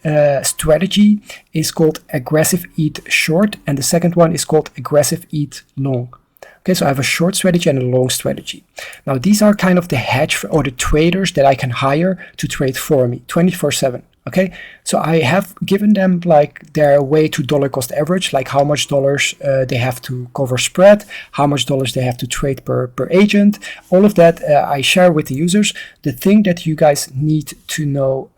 strategy is called aggressive ETH short, and the second one is called aggressive ETH long. Okay, so I have a short strategy and a long strategy. Now these are kind of the hedge or the traders that I can hire to trade for me 24/7. Okay, so I have given them like their way to dollar cost average, like how much dollars they have to cover spread, how much dollars they have to trade per agent. All of that I share with the users. The thing that you guys need to know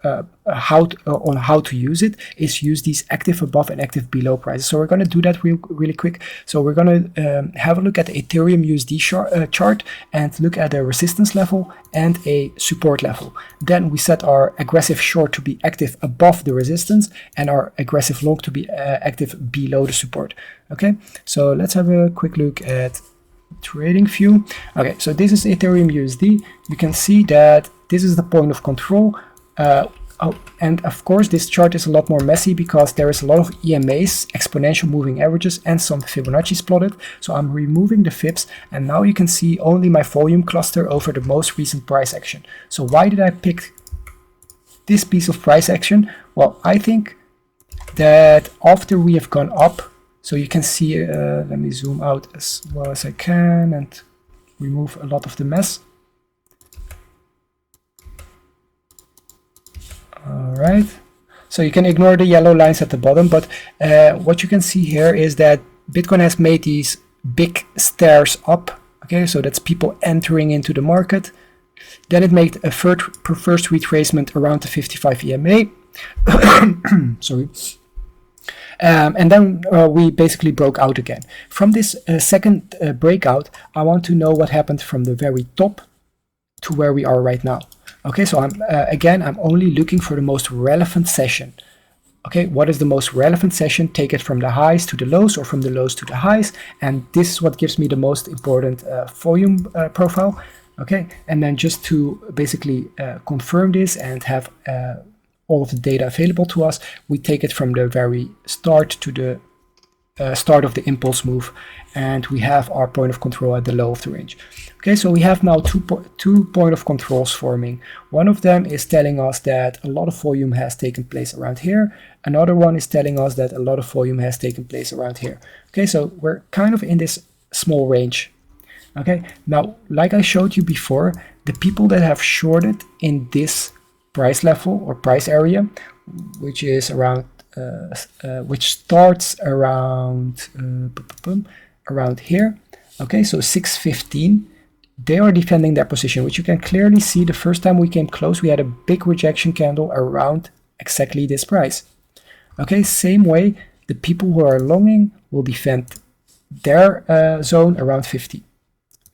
how to use it is use these active above and active below prices. So we're going to do that really quick. So we're going to have a look at the Ethereum USD chart and look at a resistance level and a support level. Then we set our aggressive short to be active above the resistance and our aggressive long to be active below the support. Okay, so let's have a quick look at trading view. Okay, so this is Ethereum USD. You can see that this is the point of control. And of course this chart is a lot more messy because there is a lot of EMAs, exponential moving averages, and some Fibonacci's plotted. So I'm removing the fibs, and now you can see only my volume cluster over the most recent price action. So why did I pick this piece of price action? Well, I think that after we have gone up, so you can see, let me zoom out as well as I can and remove a lot of the mess. All right, so you can ignore the yellow lines at the bottom, but what you can see here is that Bitcoin has made these big stairs up. Okay, so that's people entering into the market. Then it made a first retracement around the 55 EMA. Sorry. And then we basically broke out again. From this second breakout, I want to know what happened from the very top to where we are right now. Okay, so I'm only looking for the most relevant session. Okay, what is the most relevant session? Take it from the highs to the lows or from the lows to the highs. And this is what gives me the most important volume profile. Okay, and then just to basically confirm this and have all of the data available to us, we take it from the very start to the start of the impulse move, and we have our point of control at the low of the range. Okay, so we have now two point of controls forming. One of them is telling us that a lot of volume has taken place around here. Another one is telling us that a lot of volume has taken place around here. Okay, so we're kind of in this small range. Okay, now, like I showed you before, the people that have shorted in this price level or price area, which is around which starts around around here. Okay, so 615. They are defending their position, which you can clearly see. The first time we came close, we had a big rejection candle around exactly this price. Okay, same way, the people who are longing will defend their zone around 50.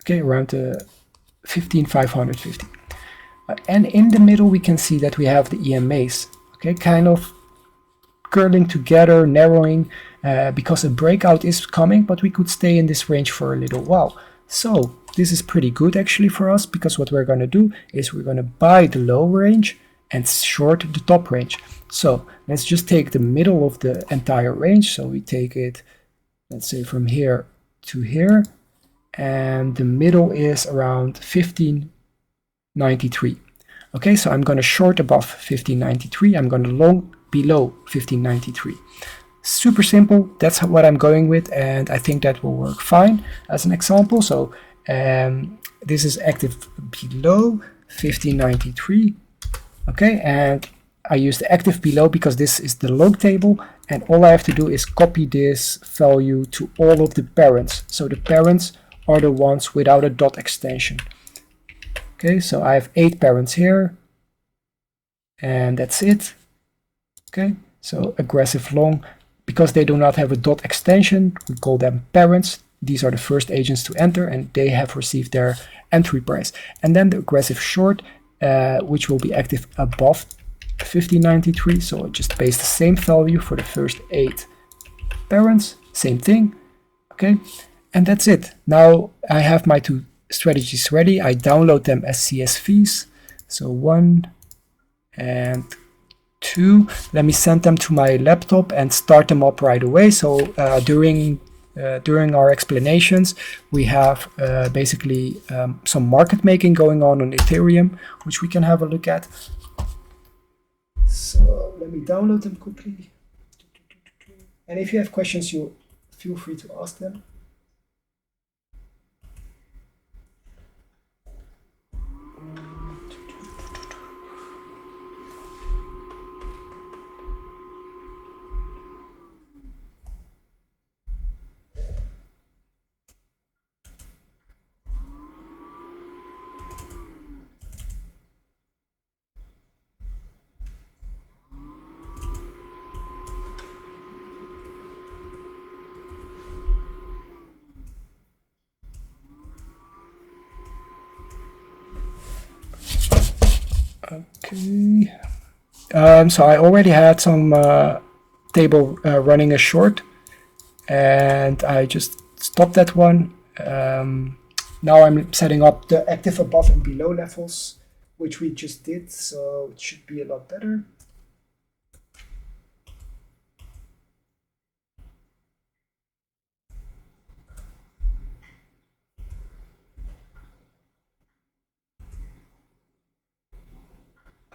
Okay, around 15,550. And in the middle, we can see that we have the EMAs. Okay, kind of curling together, narrowing, because a breakout is coming, but we could stay in this range for a little while. So this is pretty good actually for us, because what we're going to do is we're going to buy the low range and short the top range. So let's just take the middle of the entire range. So we take it, let's say, from here to here, and the middle is around 1593. Okay, so I'm going to short above 1593. I'm going to long below 1593. Super simple. That's what I'm going with, and I think that will work fine as an example. So this is active below 1593. Okay, and I use the active below because this is the log table, and all I have to do is copy this value to all of the parents. So the parents are the ones without a dot extension. Okay, so I have 8 parents here, and that's it. Okay, so aggressive long, because they do not have a dot extension, we call them parents. These are the first agents to enter, and they have received their entry price. And then the aggressive short, which will be active above 1593. So it just pays the same value for the first 8 parents, same thing. Okay, and that's it. Now I have my 2 strategies ready. I download them as CSVs. So 1 and 2. Let me send them to my laptop and start them up right away. So during our explanations, we have basically some market making going on Ethereum, which we can have a look at. So let me download them quickly. And if you have questions, you feel free to ask them. Okay, so I already had some table running a short, and I just stopped that one. Now I'm setting up the active above and below levels, which we just did, so it should be a lot better.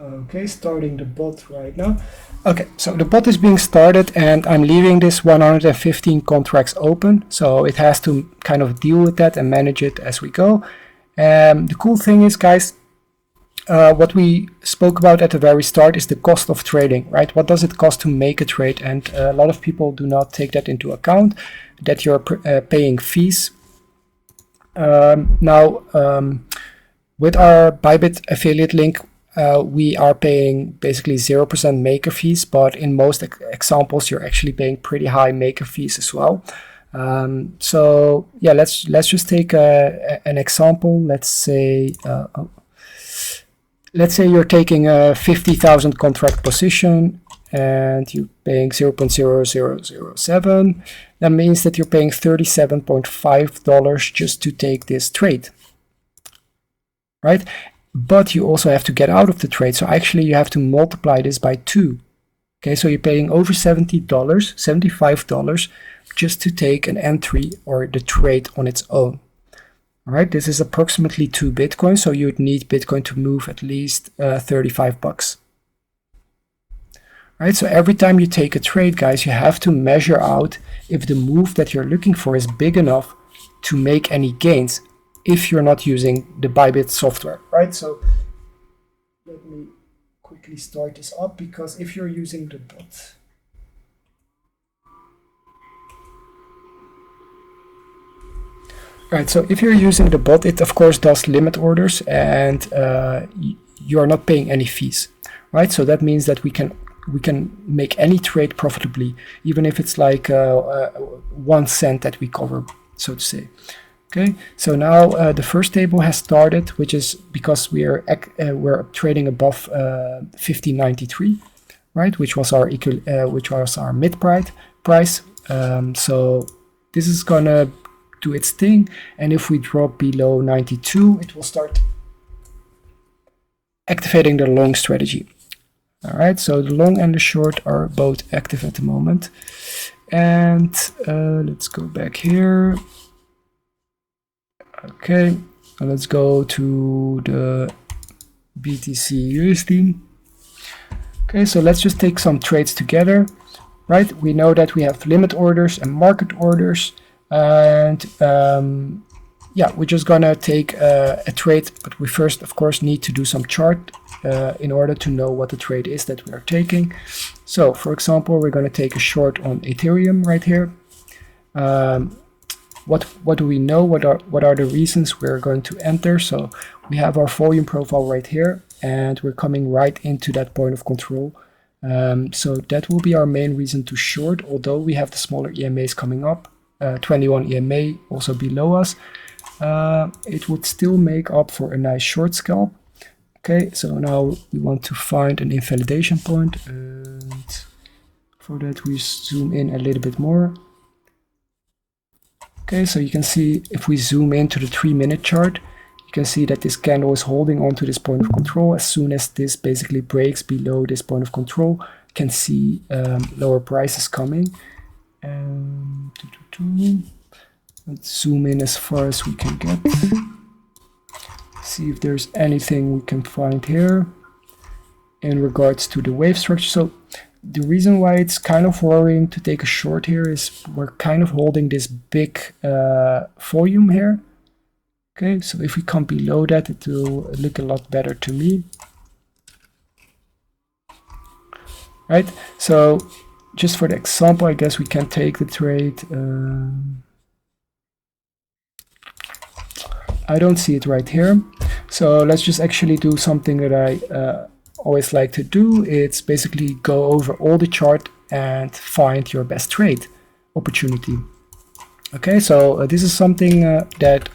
Okay, starting the bot right now. Okay, so the bot is being started, and I'm leaving this 115 contracts open, so it has to kind of deal with that and manage it as we go. The cool thing is, guys, what we spoke about at the very start is the cost of trading, right? What does it cost to make a trade? And a lot of people do not take that into account, that you're paying fees. Now, with our bybit affiliate link, we are paying basically 0% maker fees, but in most examples, you're actually paying pretty high maker fees as well. So yeah, let's just take an example. Let's say you're taking a 50,000 contract position and you're paying 0.0007. That means that you're paying $37.5 just to take this trade, right? But you also have to get out of the trade. So actually you have to multiply this by 2. Okay, so you're paying over $70, $75 just to take an entry or the trade on its own. All right, this is approximately 2 Bitcoin. So you would need Bitcoin to move at least 35 bucks. All right, so every time you take a trade, guys, you have to measure out if the move that you're looking for is big enough to make any gains, if you're not using the bybit software, right? So let me quickly start this up, because if you're using the bot, Right, so if you're using the bot, it of course does limit orders, and you are not paying any fees, right? So that means that we can make any trade profitably, even if it's like 1 cent that we cover, so to say. Okay, so now the first table has started, which is because we're trading above 1593, right? Which was our mid price. So this is gonna do its thing, and if we drop below 92, it will start activating the long strategy. All right, so the long and the short are both active at the moment. And let's go back here. Okay, let's go to the BTC USD. Okay, so let's just take some trades together, right? We know that we have limit orders and market orders, and yeah, we're just gonna take a trade, but we first, of course, need to do some chart in order to know what the trade is that we are taking. So, for example, we're gonna take a short on Ethereum right here. What do we know? What are the reasons we're going to enter? So we have our volume profile right here, and we're coming right into that point of control. So that will be our main reason to short, although we have the smaller EMAs coming up, 21 EMA also below us. It would still make up for a nice short scalp. Okay, so now we want to find an invalidation point, and for that we zoom in a little bit more. Okay, so you can see if we zoom into the 3-minute chart, you can see that this candle is holding on to this point of control. As soon as this basically breaks below this point of control, you can see lower prices coming. Let's zoom in as far as we can get. See if there's anything we can find here in regards to the wave structure. So the reason why it's kind of worrying to take a short here is we're kind of holding this big volume here. Okay, so if we come below that, it will look a lot better to me. Right, so just for the example, I guess we can take the trade. I don't see it right here. So let's just actually do something that I always like to do. It's basically go over all the chart and find your best trade opportunity. Okay, so this is something that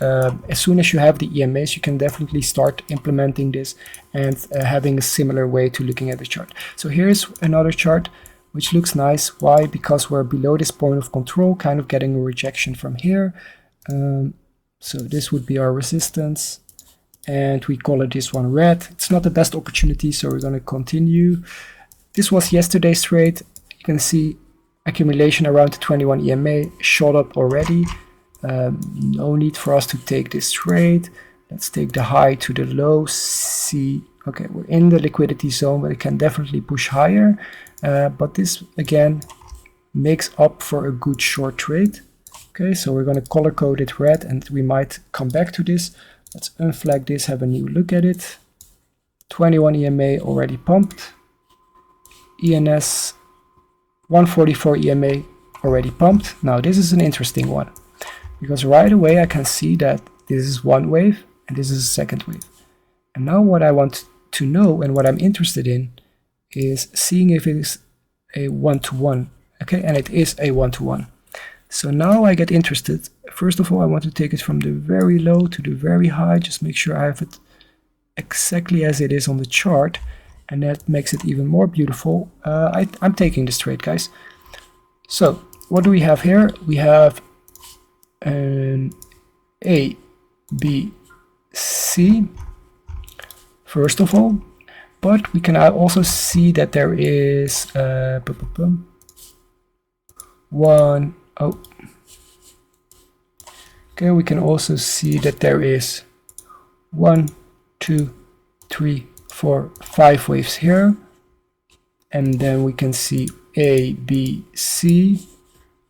as soon as you have the EMAs, you can definitely start implementing this and having a similar way to looking at the chart. So here's another chart which looks nice. Why? Because we're below this point of control, kind of getting a rejection from here. So this would be our resistance, and we color this one red. It's not the best opportunity, so we're going to continue. This was yesterday's trade. You can see accumulation around the 21 EMA shot up already. No need for us to take this trade. Let's take the high to the low. See, okay, we're in the liquidity zone, but it can definitely push higher. But this again makes up for a good short trade. Okay, so we're going to color code it red, and we might come back to this. Let's unflag this, have a new look at it. 21 EMA already pumped. ENS 144 EMA already pumped. Now this is an interesting one, because right away I can see that this is one wave and this is a second wave. And now what I want to know and what I'm interested in is seeing if it is a one-to-one. Okay, and it is a one-to-one. So now I get interested. First of all, I want to take it from the very low to the very high. Just make sure I have it exactly as it is on the chart. And that makes it even more beautiful. I'm taking this trade, guys. So what do we have here? We have an A, B, C, first of all. But we can also see that there is one. Oh, okay, we can also see that there is 1, 2, 3, 4, 5 waves here, and then we can see A, B, C,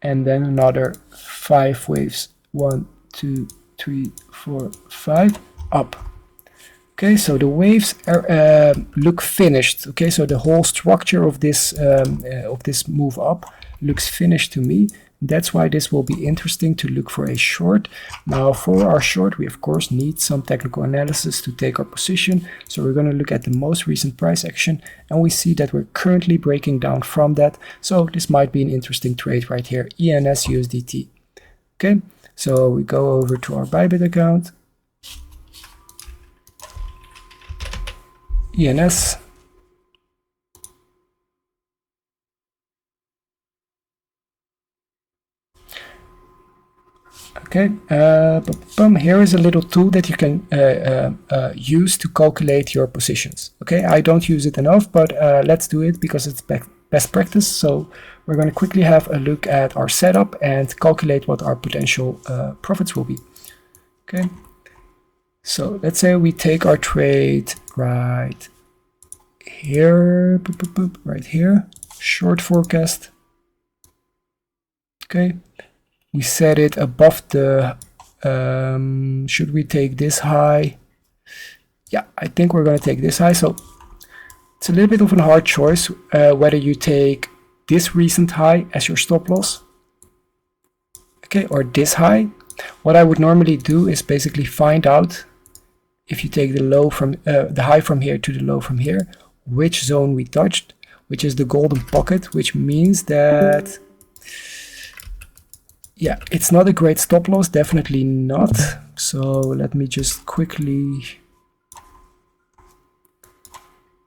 and then another 5 waves, 1, 2, 3, 4, 5 up. Okay, so the waves are, look finished. Okay, so the whole structure of this move up looks finished to me. That's why this will be interesting to look for a short. Now for our short, we of course need some technical analysis to take our position. So we're going to look at the most recent price action, and we see that we're currently breaking down from that. So this might be an interesting trade right here, ENS USDT. Okay, so we go over to our bybit account, ENS. Okay, here is a little tool that you can use to calculate your positions. Okay, I don't use it enough, but let's do it because it's best practice. So we're going to quickly have a look at our setup and calculate what our potential profits will be. Okay, so let's say we take our trade right here, right here, short forecast. Okay. We set it above the, should we take this high? Yeah, I think we're going to take this high. So it's a little bit of a hard choice whether you take this recent high as your stop loss, okay, or this high. What I would normally do is basically find out if you take the low from the high from here to the low from here, which zone we touched, which is the golden pocket, which means that yeah, it's not a great stop loss, definitely not. So let me just quickly,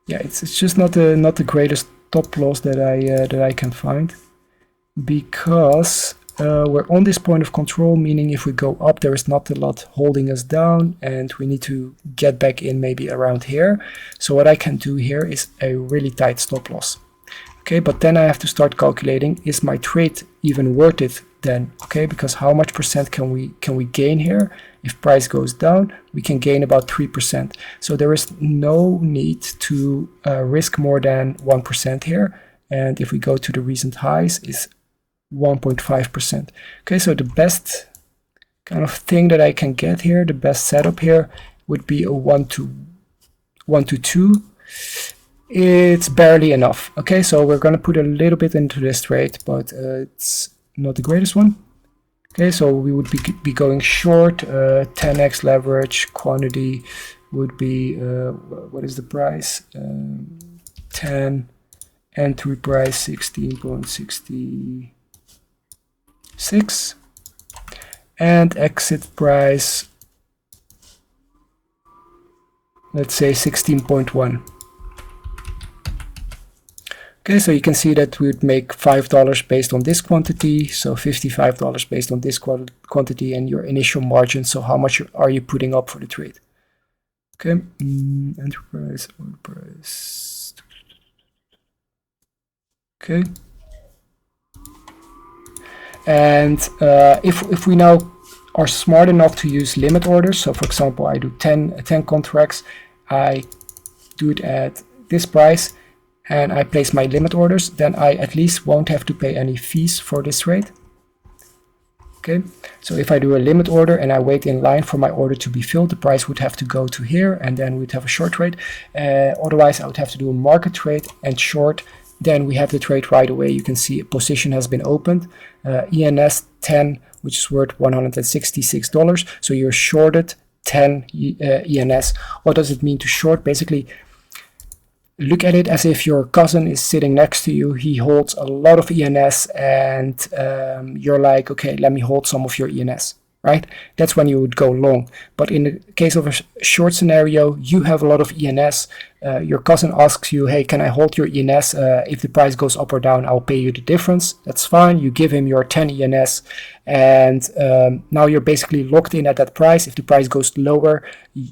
yeah, it's just not the greatest stop loss that I can find, because we're on this point of control, meaning if we go up, there is not a lot holding us down, and we need to get back in maybe around here. So what I can do here is a really tight stop loss. Okay, but then I have to start calculating, is my trade even worth it then? Okay, because how much percent can we gain here? If price goes down, we can gain about 3%. So there is no need to risk more than 1% here. And if we go to the recent highs, is 1.5%. Okay, so the best kind of thing that I can get here, the best setup here would be a 1 to 2. It's barely enough. Okay, so we're going to put a little bit into this trade, but it's not the greatest one. Okay, so we would be going short, 10x leverage, quantity would be, what is the price? 10, entry price 16.66, and exit price, let's say 16.1. Okay, so you can see that we would make $5 based on this quantity, so $55 based on this quantity, and your initial margin. So how much are you putting up for the trade? Okay, enterprise, order price. Okay, and if we now are smart enough to use limit orders, so for example, I do 10 contracts, I do it at this price, and I place my limit orders, then I at least won't have to pay any fees for this trade. Okay, so if I do a limit order and I wait in line for my order to be filled, the price would have to go to here, and then we'd have a short trade. Otherwise, I would have to do a market trade and short. Then we have the trade right away. You can see a position has been opened. ENS 10, which is worth $166. So you're shorted 10 ENS. What does it mean to short? Basically, look at it as if your cousin is sitting next to you. He holds a lot of ENS, and you're like, okay, let me hold some of your ENS, right? That's when you would go long. But in the case of a short scenario, you have a lot of ENS. Your cousin asks you, hey, can I hold your ENS? If the price goes up or down, I'll pay you the difference. That's fine. You give him your 10 ENS, and now you're basically locked in at that price. If the price goes lower,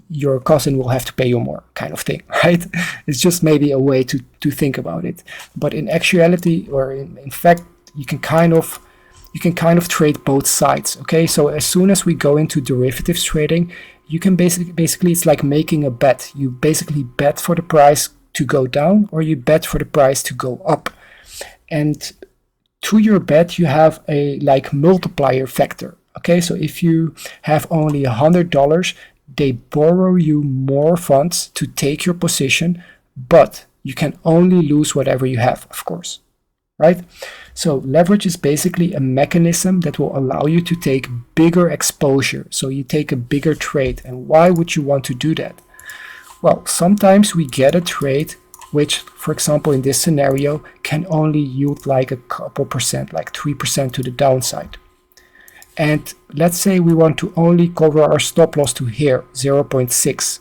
your cousin will have to pay you more, kind of thing, right? It's just maybe a way to think about it. But in actuality, or in fact, you can kind of trade both sides. Okay, so as soon as we go into derivatives trading, you can basically it's like making a bet. You basically bet for the price to go down, or you bet for the price to go up, and to your bet you have a like multiplier factor. Okay, so if you have only $100, they borrow you more funds to take your position, but you can only lose whatever you have, of course, right? So leverage is basically a mechanism that will allow you to take bigger exposure. So you take a bigger trade. And why would you want to do that? Well, sometimes we get a trade which, for example, in this scenario, can only yield like a couple percent, like 3% to the downside. And let's say we want to only cover our stop loss to here, 0.6.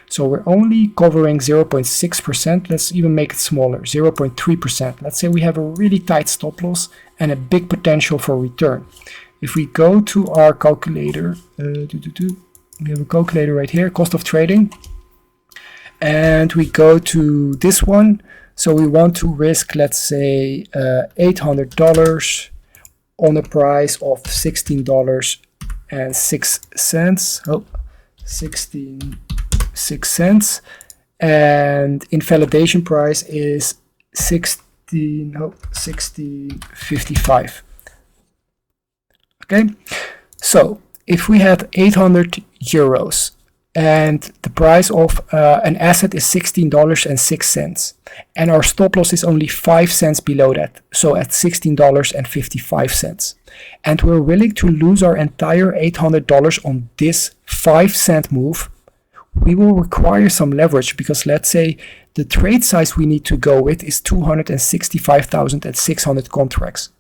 So we're only covering 0.6%. Let's even make it smaller, 0.3%. Let's say we have a really tight stop loss and a big potential for return. If we go to our calculator, we have a calculator right here, cost of trading, and we go to this one. So we want to risk, let's say, $800 on a price of $16.06. Oh, 16.6 cents, and invalidation price is 16.55. Okay, so if we have 800 euros and the price of an asset is $16.06 and our stop loss is only 5 cents below that, so at $16.55, and we're willing to lose our entire $800 on this 5-cent move, we will require some leverage, because let's say the trade size we need to go with is 265,600 contracts.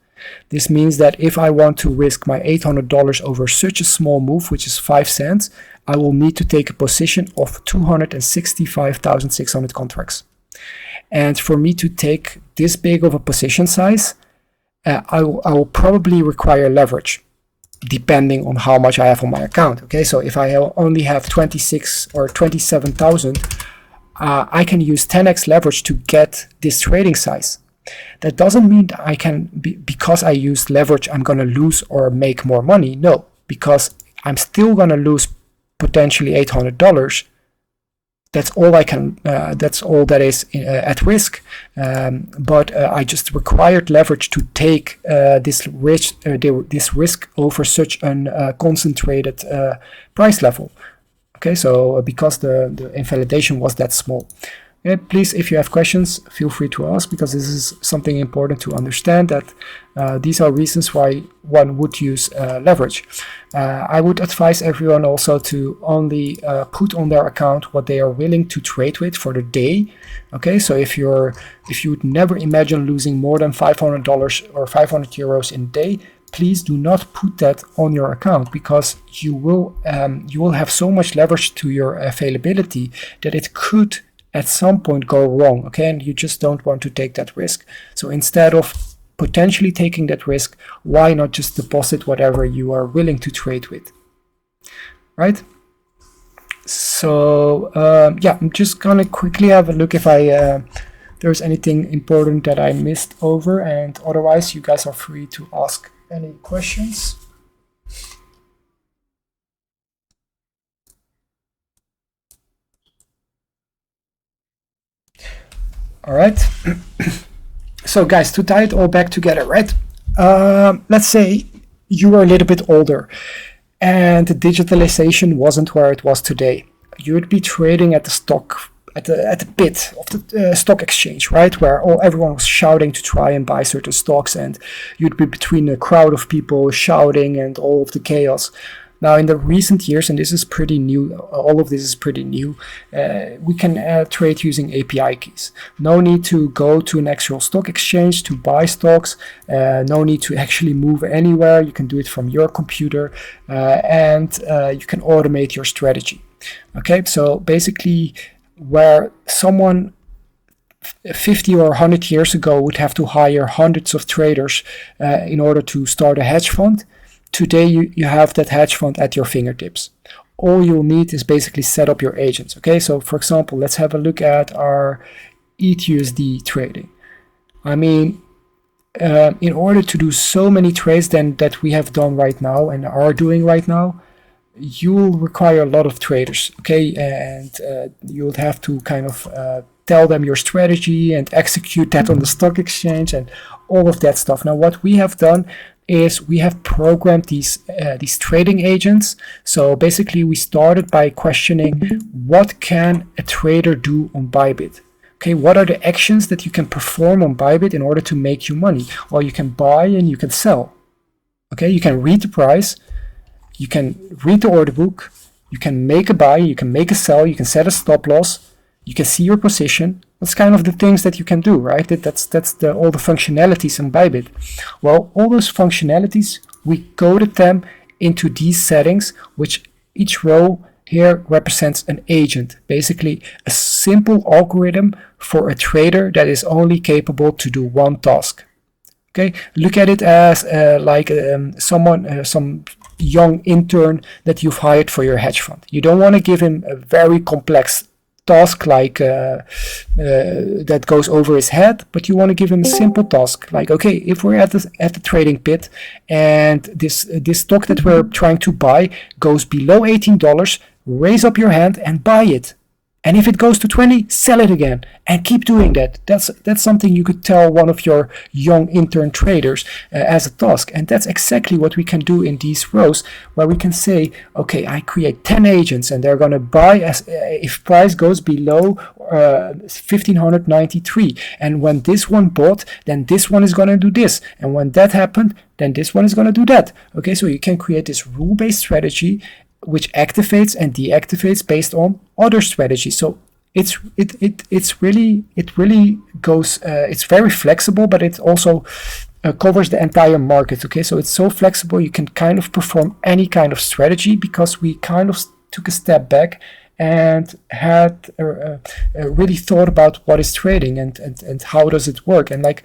This means that if I want to risk my $800 over such a small move, which is 5 cents, I will need to take a position of 265,600 contracts. And for me to take this big of a position size, I will probably require leverage, depending on how much I have on my account. Okay, so if I only have 26 or 27,000, I can use 10x leverage to get this trading size. That doesn't mean that I can, because I use leverage, I'm going to lose or make more money. No, because I'm still going to lose potentially $800. That's all I can. That's all that is at risk. But I just required leverage to take this risk over such an concentrated price level. Okay, so because the invalidation was that small. Yeah, please, if you have questions, feel free to ask, because this is something important to understand, that these are reasons why one would use leverage. I would advise everyone also to only put on their account what they are willing to trade with for the day. Okay, so if you would never imagine losing more than $500 or 500 euros in a day, please do not put that on your account, because you will have so much leverage to your availability that it could at some point go wrong, okay, and you just don't want to take that risk. So instead of potentially taking that risk, why not just deposit whatever you are willing to trade with, right? So yeah, I'm just gonna quickly have a look if there's anything important that I missed over, and otherwise you guys are free to ask any questions. All right. So guys, to tie it all back together, right? Let's say you were a little bit older and the digitalization wasn't where it was today. You would be trading at the stock, at the pit of the stock exchange, right? Where everyone was shouting to try and buy certain stocks, and you'd be between a crowd of people shouting and all of the chaos. Now, in the recent years, and this is pretty new, all of this is pretty new, we can trade using API keys. No need to go to an actual stock exchange to buy stocks. No need to actually move anywhere. You can do it from your computer, and you can automate your strategy. Okay, so basically, where someone 50 or 100 years ago would have to hire hundreds of traders in order to start a hedge fund, today you have that hedge fund at your fingertips. All you'll need is basically set up your agents. Okay, so for example, let's have a look at our ETUSD trading. I mean, in order to do so many trades that we have done right now and are doing right now, you'll require a lot of traders. Okay, and you'll have to kind of tell them your strategy and execute that on the stock exchange and all of that stuff. Now, what we have done is we have programmed these trading agents. So basically, we started by questioning what can a trader do on bybit. Okay, what are the actions that you can perform on Bybit in order to make you money? Well, you can buy and you can sell. Okay, you can read the price, you can read the order book, you can make a buy, you can make a sell, you can set a stop loss, you can see your position. That's kind of the things that you can do, right? That's all the functionalities in Bybit. Well, all those functionalities, we coded them into these settings, which each row here represents an agent, basically a simple algorithm for a trader that is only capable to do one task. Okay, look at it as like some young intern that you've hired for your hedge fund. You don't want to give him a very complex task like that goes over his head, but you want to give him a simple task like, okay, if we're at the trading pit and this stock that we're trying to buy goes below $18, raise up your hand and buy it. And if it goes to 20, sell it again and keep doing that. That's something you could tell one of your young intern traders as a task. And that's exactly what we can do in these rows, where we can say, okay, I create 10 agents and they're going to buy as if price goes below 1593. And when this one bought, then this one is going to do this. And when that happened, then this one is going to do that. Okay, so you can create this rule-based strategy which activates and deactivates based on other strategies. So it really goes. It's very flexible, but it also covers the entire market. Okay, so it's so flexible you can kind of perform any kind of strategy, because we kind of took a step back and had really thought about what is trading and how does it work. And like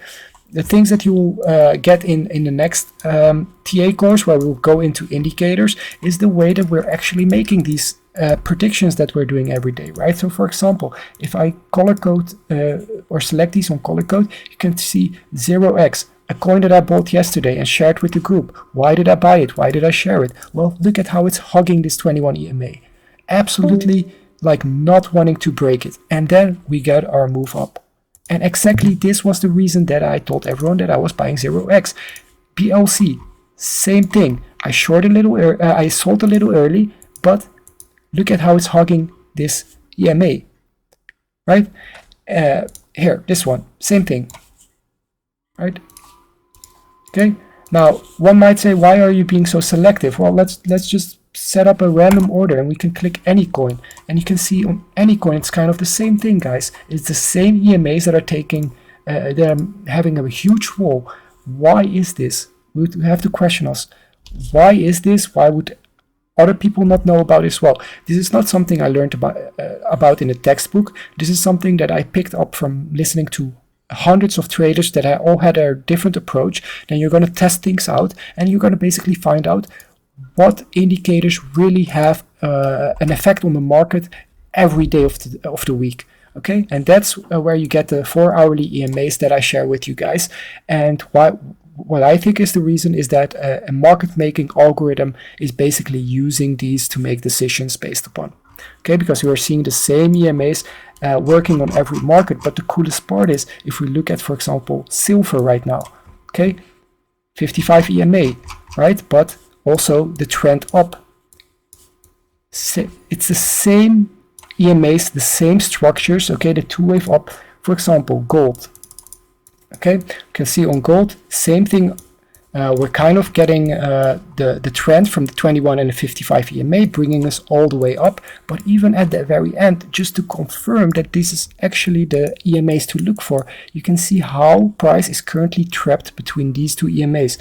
the things that you get in the next TA course, where we'll go into indicators, is the way that we're actually making these predictions that we're doing every day, right? So for example, if I color code or select these on color code, you can see 0x, a coin that I bought yesterday and shared with the group. Why did I buy it? Why did I share it? Well, look at how it's hugging this 21 EMA. Absolutely like not wanting to break it. And then we get our move up. And exactly this was the reason that I told everyone that I was buying 0x. BLC, same thing. I sold a little early, but look at how it's hugging this EMA, right? Here, this one, same thing, right? Okay. Now, one might say, why are you being so selective? Well, let's just set up a random order and we can click any coin, and you can see on any coin it's kind of the same thing, guys. It's the same EMAs that are taking they're having a huge wall. Why is this? We would have to question us, why is this? Why would other people not know about it as well? This is not something I learned about in a textbook. This is something that I picked up from listening to hundreds of traders that all had a different approach. Then you're going to test things out and you're going to basically find out what indicators really have an effect on the market every day of the week. Okay, and that's where you get the 4 hourly EMAs that I share with you guys. And what I think is the reason is that a market making algorithm is basically using these to make decisions based upon. Okay, because we are seeing the same EMAs working on every market. But the coolest part is, if we look at, for example, silver right now, okay, 55 EMA, right? But also the trend up. It's the same EMAs, the same structures, okay, the 2-wave up. For example, gold. Okay, you can see on gold, same thing. We're kind of getting the trend from the 21 and the 55 EMA, bringing us all the way up. But even at the very end, just to confirm that this is actually the EMAs to look for, you can see how price is currently trapped between these two EMAs.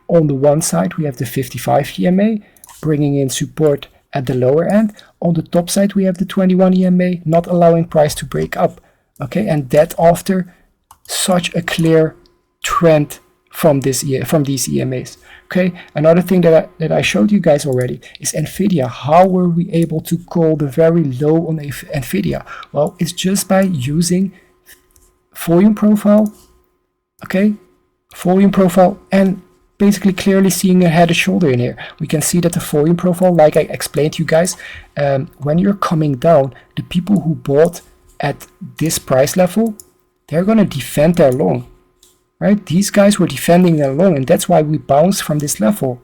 On the one side, we have the 55 EMA, bringing in support at the lower end. On the top side, we have the 21 EMA, not allowing price to break up. Okay, and that after such a clear trend from these EMAs. Okay, another thing that I showed you guys already is Nvidia. How were we able to call the very low on Nvidia? Well, it's just by using volume profile. Okay, volume profile, and basically clearly seeing a head and shoulder in here. We can see that the volume profile, like I explained to you guys, when you're coming down, the people who bought at this price level, they're going to defend their long, right? These guys were defending their long, and that's why we bounced from this level.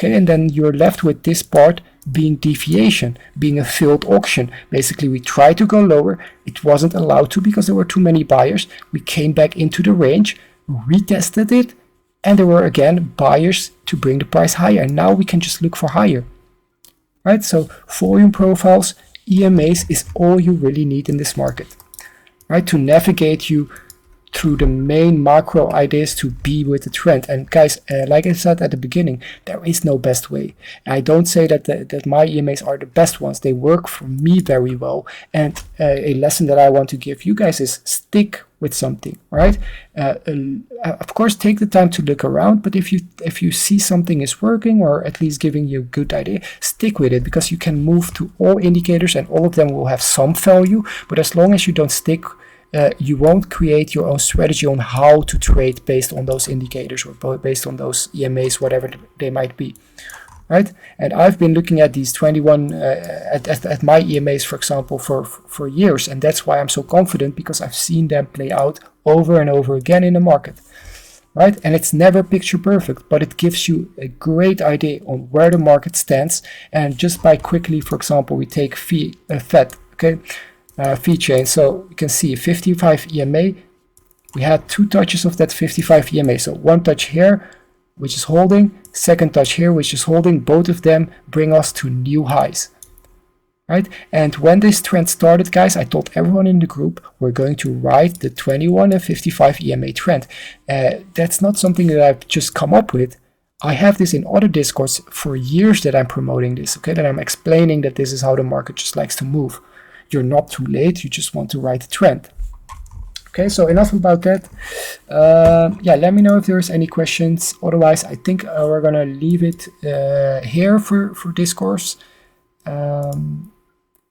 Okay, and then you're left with this part being deviation, being a failed auction. Basically, we tried to go lower. It wasn't allowed to because there were too many buyers. We came back into the range, retested it, and there were again buyers to bring the price higher. And now we can just look for higher. Right? So volume profiles, EMAs is all you really need in this market. Right? To navigate you through the main macro ideas to be with the trend. And guys, like I said at the beginning, there is no best way. I don't say that my EMAs are the best ones. They work for me very well. And a lesson that I want to give you guys is stick with something, right? Of course, take the time to look around, but if you see something is working or at least giving you a good idea, stick with it, because you can move to all indicators and all of them will have some value. But as long as you don't stick, you won't create your own strategy on how to trade based on those indicators or based on those EMAs, whatever they might be, right? And I've been looking at these 21 at my EMAs, for example, for years, and that's why I'm so confident, because I've seen them play out over and over again in the market, right? And it's never picture perfect, but it gives you a great idea on where the market stands. And just by quickly, for example, we take FED, okay? Fee chain. So you can see 55 EMA. We had 2 touches of that 55 EMA. So 1 touch here, which is holding, 2nd touch here, which is holding. Both of them bring us to new highs, right? And when this trend started, guys, I told everyone in the group we're going to ride the 21 and 55 EMA trend. That's not something that I've just come up with. I have this in other discords for years that I'm promoting this, okay? That I'm explaining that this is how the market just likes to move. You're not too late, you just want to ride the trend. Okay, so enough about that. Yeah, let me know if there's any questions. Otherwise, I think we're gonna leave it here for this course. And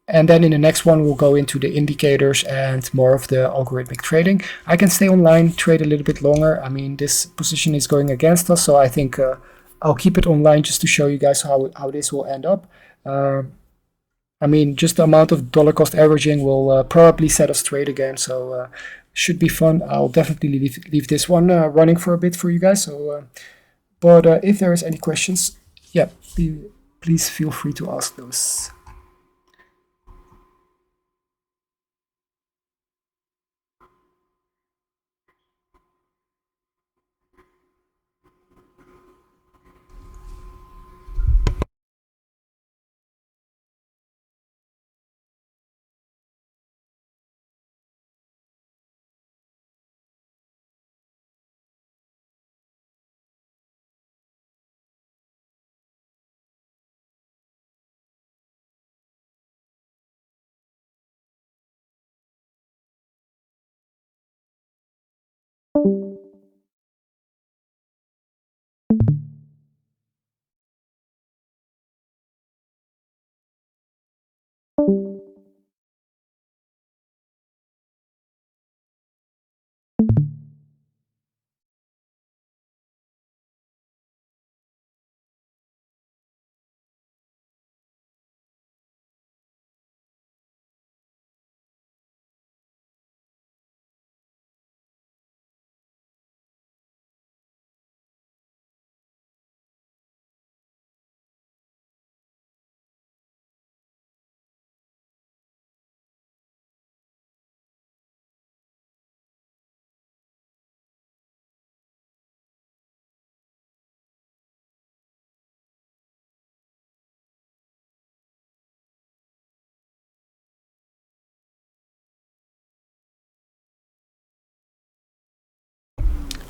then in the next one, we'll go into the indicators and more of the algorithmic trading. I can stay online, trade a little bit longer. I mean, this position is going against us, so I think I'll keep it online just to show you guys how this will end up. I mean, just the amount of dollar cost averaging will probably set us straight again, so should be fun. I'll definitely leave this one running for a bit for you guys. So, but if there is any questions, yeah, please feel free to ask those.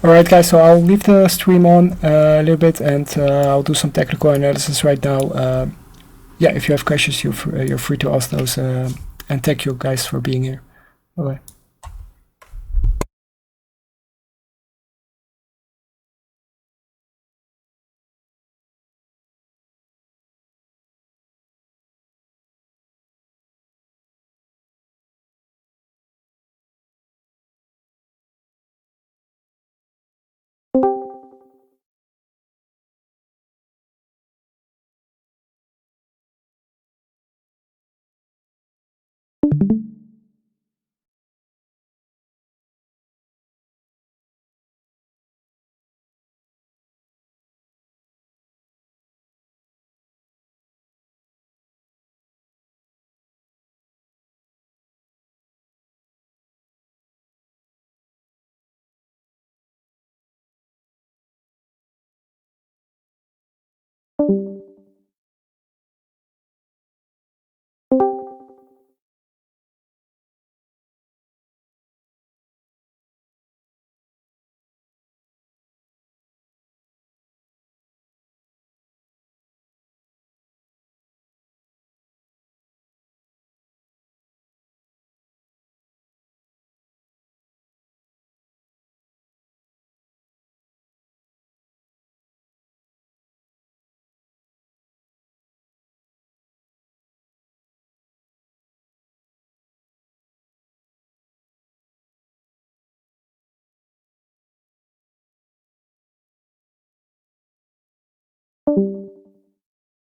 Alright guys, so I'll leave the stream on a little bit, and I'll do some technical analysis right now. Yeah, if you have questions, you're free to ask those, and thank you guys for being here. Bye-bye.